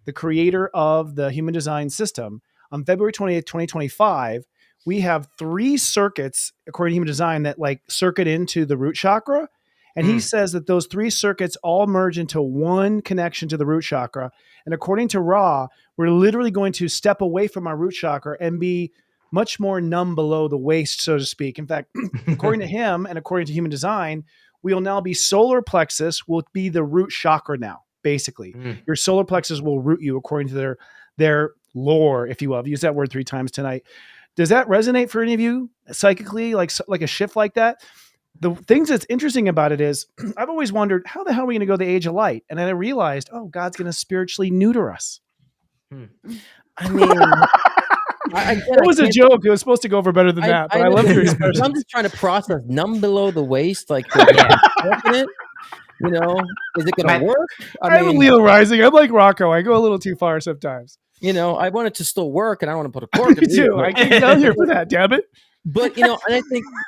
the creator of the human design system, on February 28th, 2025, we have 3 circuits, according to human design, that like circuit into the root chakra. And he says that those 3 circuits all merge into one connection to the root chakra. And according to Ra, we're literally going to step away from our root chakra and be much more numb below the waist, so to speak. In fact, according to him and according to human design, we will now be solar plexus will be the root chakra now, basically. Your solar plexus will root you according to their lore, if you will. I've used that word 3 times tonight. Does that resonate for any of you psychically, like a shift like that? The things that's interesting about it is I've always wondered, how the hell are we going to go the age of light? And then I realized, God's going to spiritually neuter us. I mean, it was a joke. It was supposed to go over better than that, but I love your expression. I'm just trying to process numb below the waist, like, you know, is it going to work? I have a Leo rising. I'm like Rocco. I go a little too far sometimes. You know, I want it to still work, and I want to put a cork in it. Me too. I can't down here for that, damn it. But, and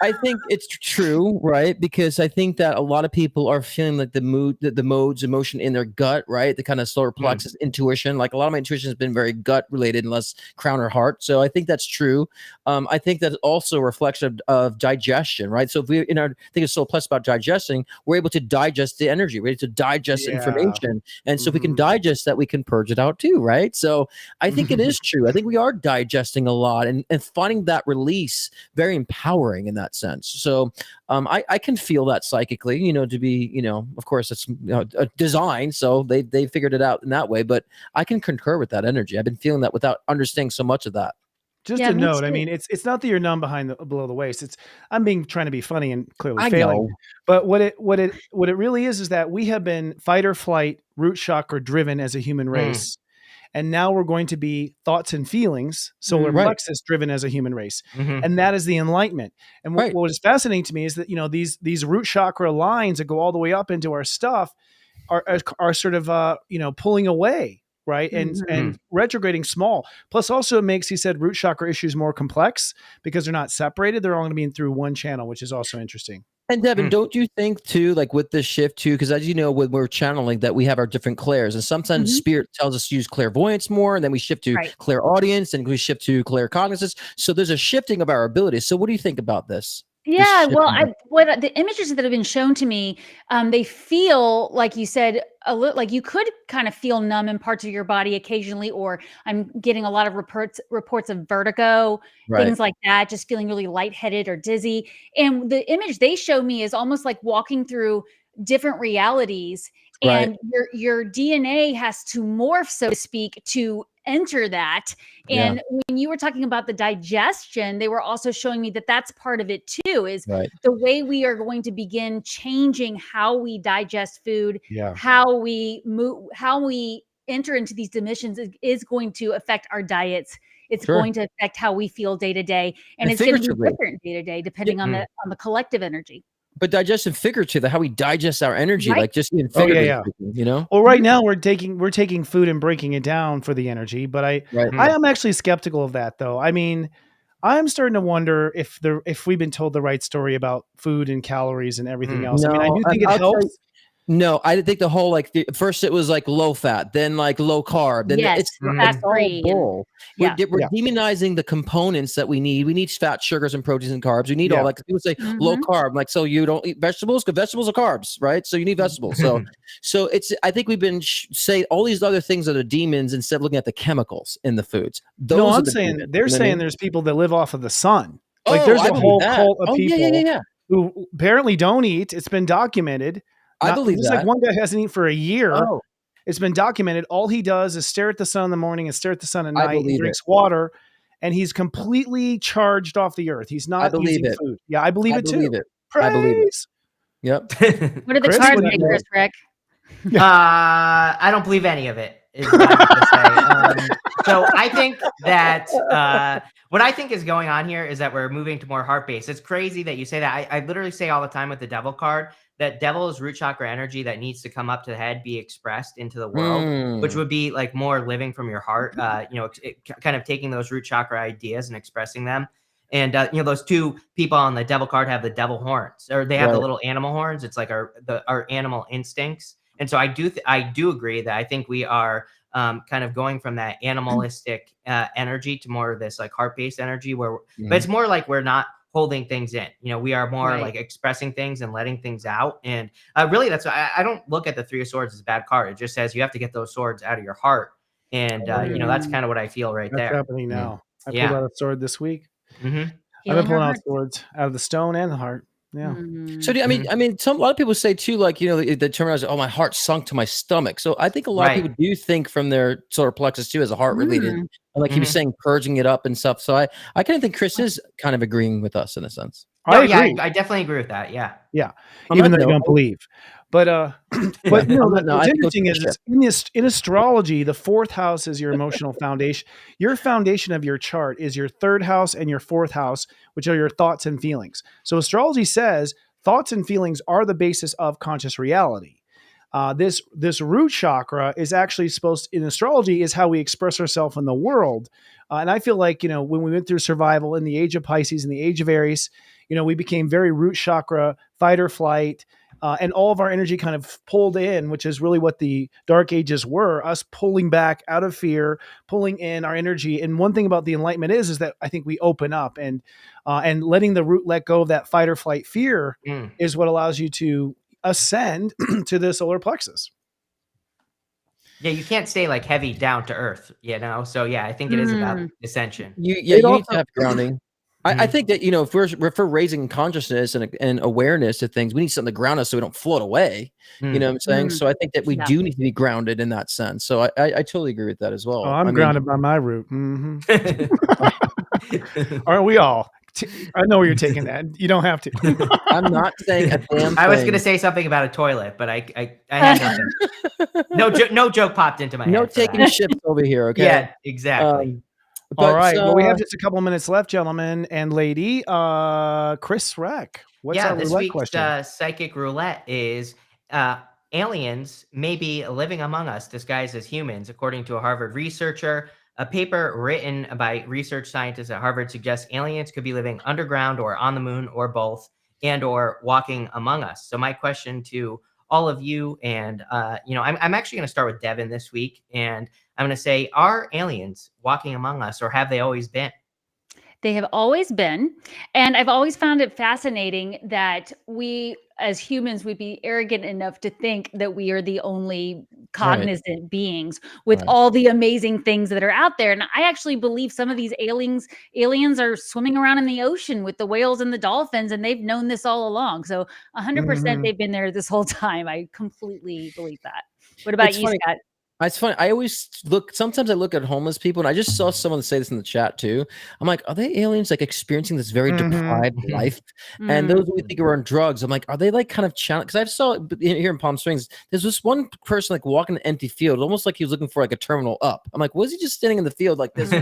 I think it's true, right? Because I think that a lot of people are feeling like the modes, emotion in their gut, right? The kind of solar plexus intuition. Like a lot of my intuition has been very gut related, unless crown or heart. So I think that's true. I think that's also a reflection of digestion, right? So if we think of solar plexus about digesting, we're able to digest the energy, we're able to digest information. And so if we can digest that, we can purge it out too, right? So I think it is true. I think we are digesting a lot and finding that release very empowering in that sense. So I can feel that psychically, to be, of course it's a design. So they figured it out in that way, but I can concur with that energy. I've been feeling that without understanding so much of that. Just a note. I mean, it's not that you're numb below the waist. I'm trying to be funny and clearly failing. Know. But what it really is that we have been fight or flight, root chakra driven as a human race. And now we're going to be thoughts and feelings, solar plexus driven as a human race. And that is the enlightenment. And what is fascinating to me is that, these root chakra lines that go all the way up into our stuff are sort of, pulling away. Right. And retrograding small. Plus also it makes, he said, root chakra issues more complex because they're not separated. They're all going to be in through one channel, which is also interesting. And Devon, don't you think too, like with this shift too, because as you know, when we're channeling that we have our different clairs, and sometimes spirit tells us to use clairvoyance more, and then we shift to clairaudience, and we shift to claircognizance. So there's a shifting of our abilities. So what do you think about this? Yeah, well, what the images that have been shown to me, they feel like you said a little like you could kind of feel numb in parts of your body occasionally, or I'm getting a lot of reports of vertigo, things like that, just feeling really lightheaded or dizzy. And the image they show me is almost like walking through different realities, and your DNA has to morph, so to speak, to enter that. And when you were talking about the digestion, they were also showing me that that's part of it too, is the way we are going to begin changing how we digest food, how we move, how we enter into these dimensions is going to affect our diets. It's going to affect how we feel day to day. And it's going to be different day to day, depending on the collective energy. But digestion figurative, how we digest our energy, like just in figurative, Well, right now we're taking food and breaking it down for the energy, but I am actually skeptical of that, though. I mean, I'm starting to wonder if we've been told the right story about food and calories and everything else. No, I mean, I do think it helps. No, I think the whole first it was like low fat, then like low carb, then it's all bull. We're demonizing the components that we need. We need fat, sugars, and proteins and carbs. We need all like people say low carb, like so you don't eat vegetables because vegetables are carbs, right? So you need vegetables. So it's I think we've been say all these other things are the demons instead of looking at the chemicals in the foods. I'm saying they're saying there's people that live off of the sun. Like there's a whole cult of people who apparently don't eat. It's been documented. I believe that. Like one guy hasn't eaten for a year. It's been documented. All he does is stare at the sun in the morning and stare at the sun at night. He drinks water, and he's completely charged off the earth. He's not using food. Yeah, I believe it too. I believe it. Yep. What are the cards makers, Reck? I don't believe any of it. is what I'm going to say. So I think that what I think is going on here is that we're moving to more heart-based. It's crazy that you say that. I literally say all the time with the devil card that devil is root chakra energy that needs to come up to the head, be expressed into the world, which would be like more living from your heart, kind of taking those root chakra ideas and expressing them. And, those two people on the devil card have the devil horns, or they have the little animal horns. It's like our animal instincts. And so I do agree that I think we are kind of going from that animalistic energy to more of this like heart-based energy but it's more like we're not holding things in. We are more like expressing things and letting things out. And really that's why I don't look at the Three of Swords as a bad card. It just says you have to get those swords out of your heart. And, that's kind of what I feel right That's there. happening now. I pulled out a sword this week. Mm-hmm. I've been pulling out swords out of the stone and the heart. Yeah. So a lot of people say too, like, the terminology, oh, my heart sunk to my stomach. So I think a lot of people do think from their solar plexus too as a heart related. And like he was saying, purging it up and stuff. So I kind of think Chris is kind of agreeing with us in a sense. I agree. I definitely agree with that. Yeah. Yeah. Even though you don't believe. But what's interesting is in astrology, the fourth house is your emotional foundation. Your foundation of your chart is your third house and your fourth house, which are your thoughts and feelings. So astrology says thoughts and feelings are the basis of conscious reality. This root chakra is actually in astrology is how we express ourselves in the world. And I feel like, when we went through survival in the age of Pisces and the age of Aries, we became very root chakra, fight or flight. And all of our energy kind of pulled in, which is really what the dark ages were, us pulling back out of fear, pulling in our energy. And one thing about the enlightenment is that I think we open up and letting the root let go of that fight or flight fear is what allows you to ascend to the solar plexus. Yeah, you can't stay like heavy down to earth, So yeah, I think it is about ascension. You need to have grounding. I think that, if we're raising consciousness and awareness to things, we need something to ground us so we don't float away. You know what I'm saying? So I think that we do need to be grounded in that sense. So I totally agree with that as well. Oh, I'm grounded by my root. Aren't we all? I know where you're taking that. You don't have to. I'm not saying a damn thing. I was going to say something about a toilet, but I had nothing. No joke popped into my head. No taking ships over here, okay? Yeah, exactly. All right. Well, we have just a couple minutes left, gentlemen and lady. Chris Reck. What's our this roulette week's question? Psychic roulette is aliens may be living among us disguised as humans, according to a Harvard researcher. A paper written by research scientists at Harvard suggests aliens could be living underground or on the moon or both, and or walking among us. So my question to all of you, and I'm actually going to start with Devon this week, and I'm going to say, are aliens walking among us, or have they always been? They have always been. And I've always found it fascinating that we, as humans, would be arrogant enough to think that we are the only cognizant beings with all the amazing things that are out there. And I actually believe some of these aliens are swimming around in the ocean with the whales and the dolphins, and they've known this all along. So 100% they've been there this whole time. I completely believe that. What about you, Scott? It's funny. Sometimes I look at homeless people, and I just saw someone say this in the chat too. I'm like, are they aliens like experiencing this very deprived life? And those we think are on drugs, I'm like, are they like kind of challenged? Because I saw here in Palm Springs, there's this one person like walking an empty field, almost like he was looking for like a terminal up. I'm like, was he just standing in the field like this?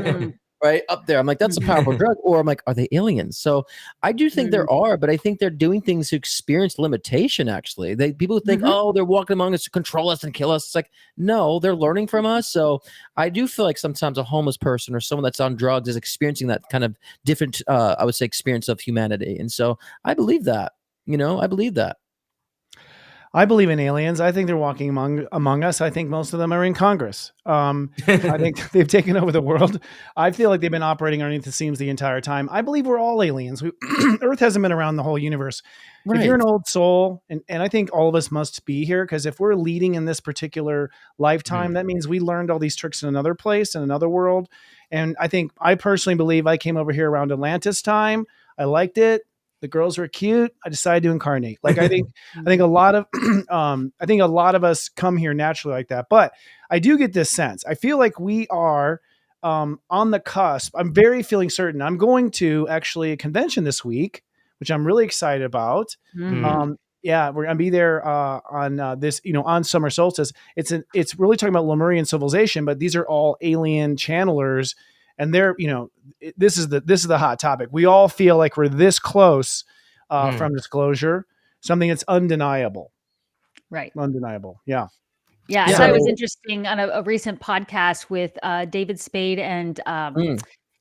Right up there. I'm like, that's a powerful drug. Or I'm like, are they aliens? So I do think there are, but I think they're doing things to experience limitation. Actually, people think, oh, they're walking among us to control us and kill us. It's like, no, they're learning from us. So I do feel like sometimes a homeless person or someone that's on drugs is experiencing that kind of different, I would say, experience of humanity. And so I believe that. I believe that. I believe in aliens. I think they're walking among us. I think most of them are in Congress. I think they've taken over the world. I feel like they've been operating underneath the seams the entire time. I believe we're all aliens. Earth hasn't been around the whole universe. Right. If you're an old soul, and I think all of us must be here, because if we're leading in this particular lifetime, that means we learned all these tricks in another place, in another world. And I personally believe I came over here around Atlantis time. I liked it. The girls were cute. I decided to incarnate. Like I think a lot of us come here naturally like that. But I do get this sense. I feel like we are on the cusp. I'm very feeling certain. I'm going to actually a convention this week, which I'm really excited about. Yeah, we're gonna be there on this, on summer solstice. It's really talking about Lemurian civilization, but these are all alien channelers, and they're, this is the hot topic. We all feel like we're this close from disclosure, something that's undeniable. Right. Undeniable. Yeah. Yeah, I thought it was interesting on a recent podcast with David Spade and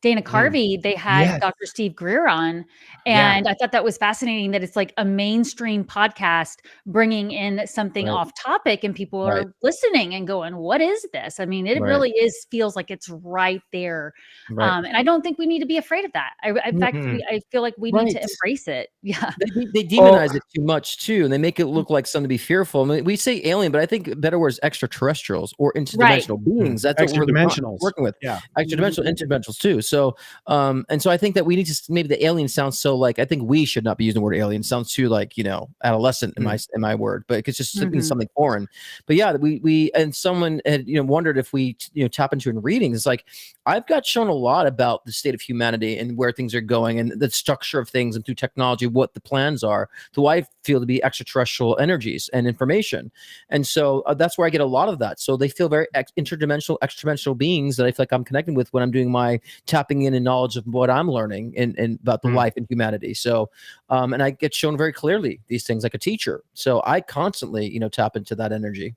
Dana Carvey. They had Dr. Steve Greer on, and I thought that was fascinating that it's like a mainstream podcast bringing in something off topic, and people are listening and going, "What is this?" I mean, it really feels like it's right there, and I don't think we need to be afraid of that. In fact, I feel like we need to embrace it. Yeah, they demonize it too much too, and they make it look like something to be fearful. I mean, we say alien, but I think better word is extraterrestrials or interdimensional beings. That's what we're working with. Yeah, extradimensional, interdimensionals too. So, and so I think that we need to, maybe the alien sounds so like, I think we should not be using the word alien. It sounds too like, adolescent in my word, but it's just something foreign. But yeah, we and someone had, wondered if we, tap into in readings. It's like, I've got shown a lot about the state of humanity and where things are going and the structure of things, and through technology, what the plans are, to I feel to be extraterrestrial energies and information. And so that's where I get a lot of that. So they feel very interdimensional, extra-dimensional beings that I feel like I'm connecting with when I'm doing my tapping in and knowledge of what I'm learning and about the life and humanity. So, and I get shown very clearly these things like a teacher. So I constantly, tap into that energy.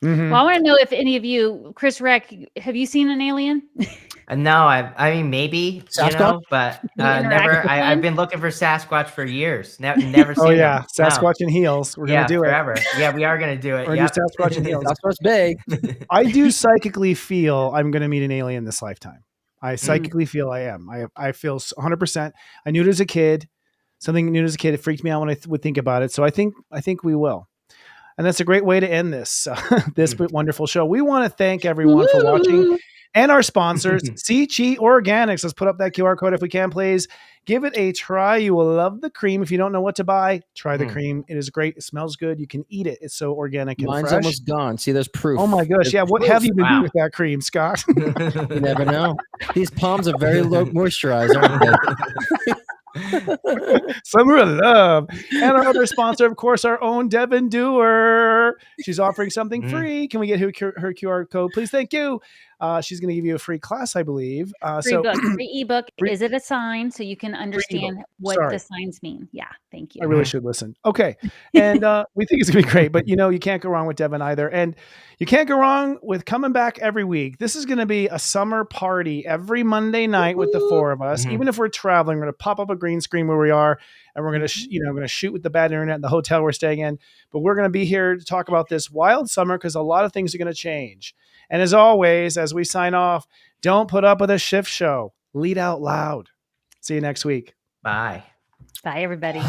Well, I want to know if any of you, Chris, Reck, have you seen an alien? No, I mean, maybe, but never. I've been looking for Sasquatch for years. Never seen them. Sasquatch in heels. We're going to do forever. it. Yeah, we are going to do it. We're going to do Sasquatch in heels. Sasquatch Bay. I do psychically feel I'm going to meet an alien this lifetime. I psychically feel I am. I feel 100%. I knew it as a kid. Something new as a kid. It freaked me out when I would think about it. So I think we will. And that's a great way to end this wonderful show. We want to thank everyone for watching, and our sponsors, CCH Organics. Let's put up that QR code if we can, please. Give it a try. You will love the cream. If you don't know what to buy, try the cream. It is great. It smells good. You can eat it. It's so organic and Mine's fresh. Almost gone. See, there's proof. Oh my gosh. There's what proof. have you been doing with that cream, Scott? You never know. These palms are very low moisturized, aren't they? Summer of love. And our other sponsor, of course, our own Devon Duerr. She's offering something free. Can we get her QR code, please? Thank you. She's going to give you a free class, I believe. Free ebook. Is it a sign so you can understand what the signs mean? Yeah, thank you. I really should listen. Okay. And we think it's going to be great, but you can't go wrong with Devon either. And you can't go wrong with coming back every week. This is going to be a summer party every Monday night with the four of us. Even if we're traveling, we're going to pop up a green screen where we are, and we're going to, going to shoot with the bad internet in the hotel we're staying in. But we're going to be here to talk about this wild summer because a lot of things are going to change. And as always, as we sign off, don't put up with a shift show. Lead out loud. See you next week. Bye. Bye, everybody.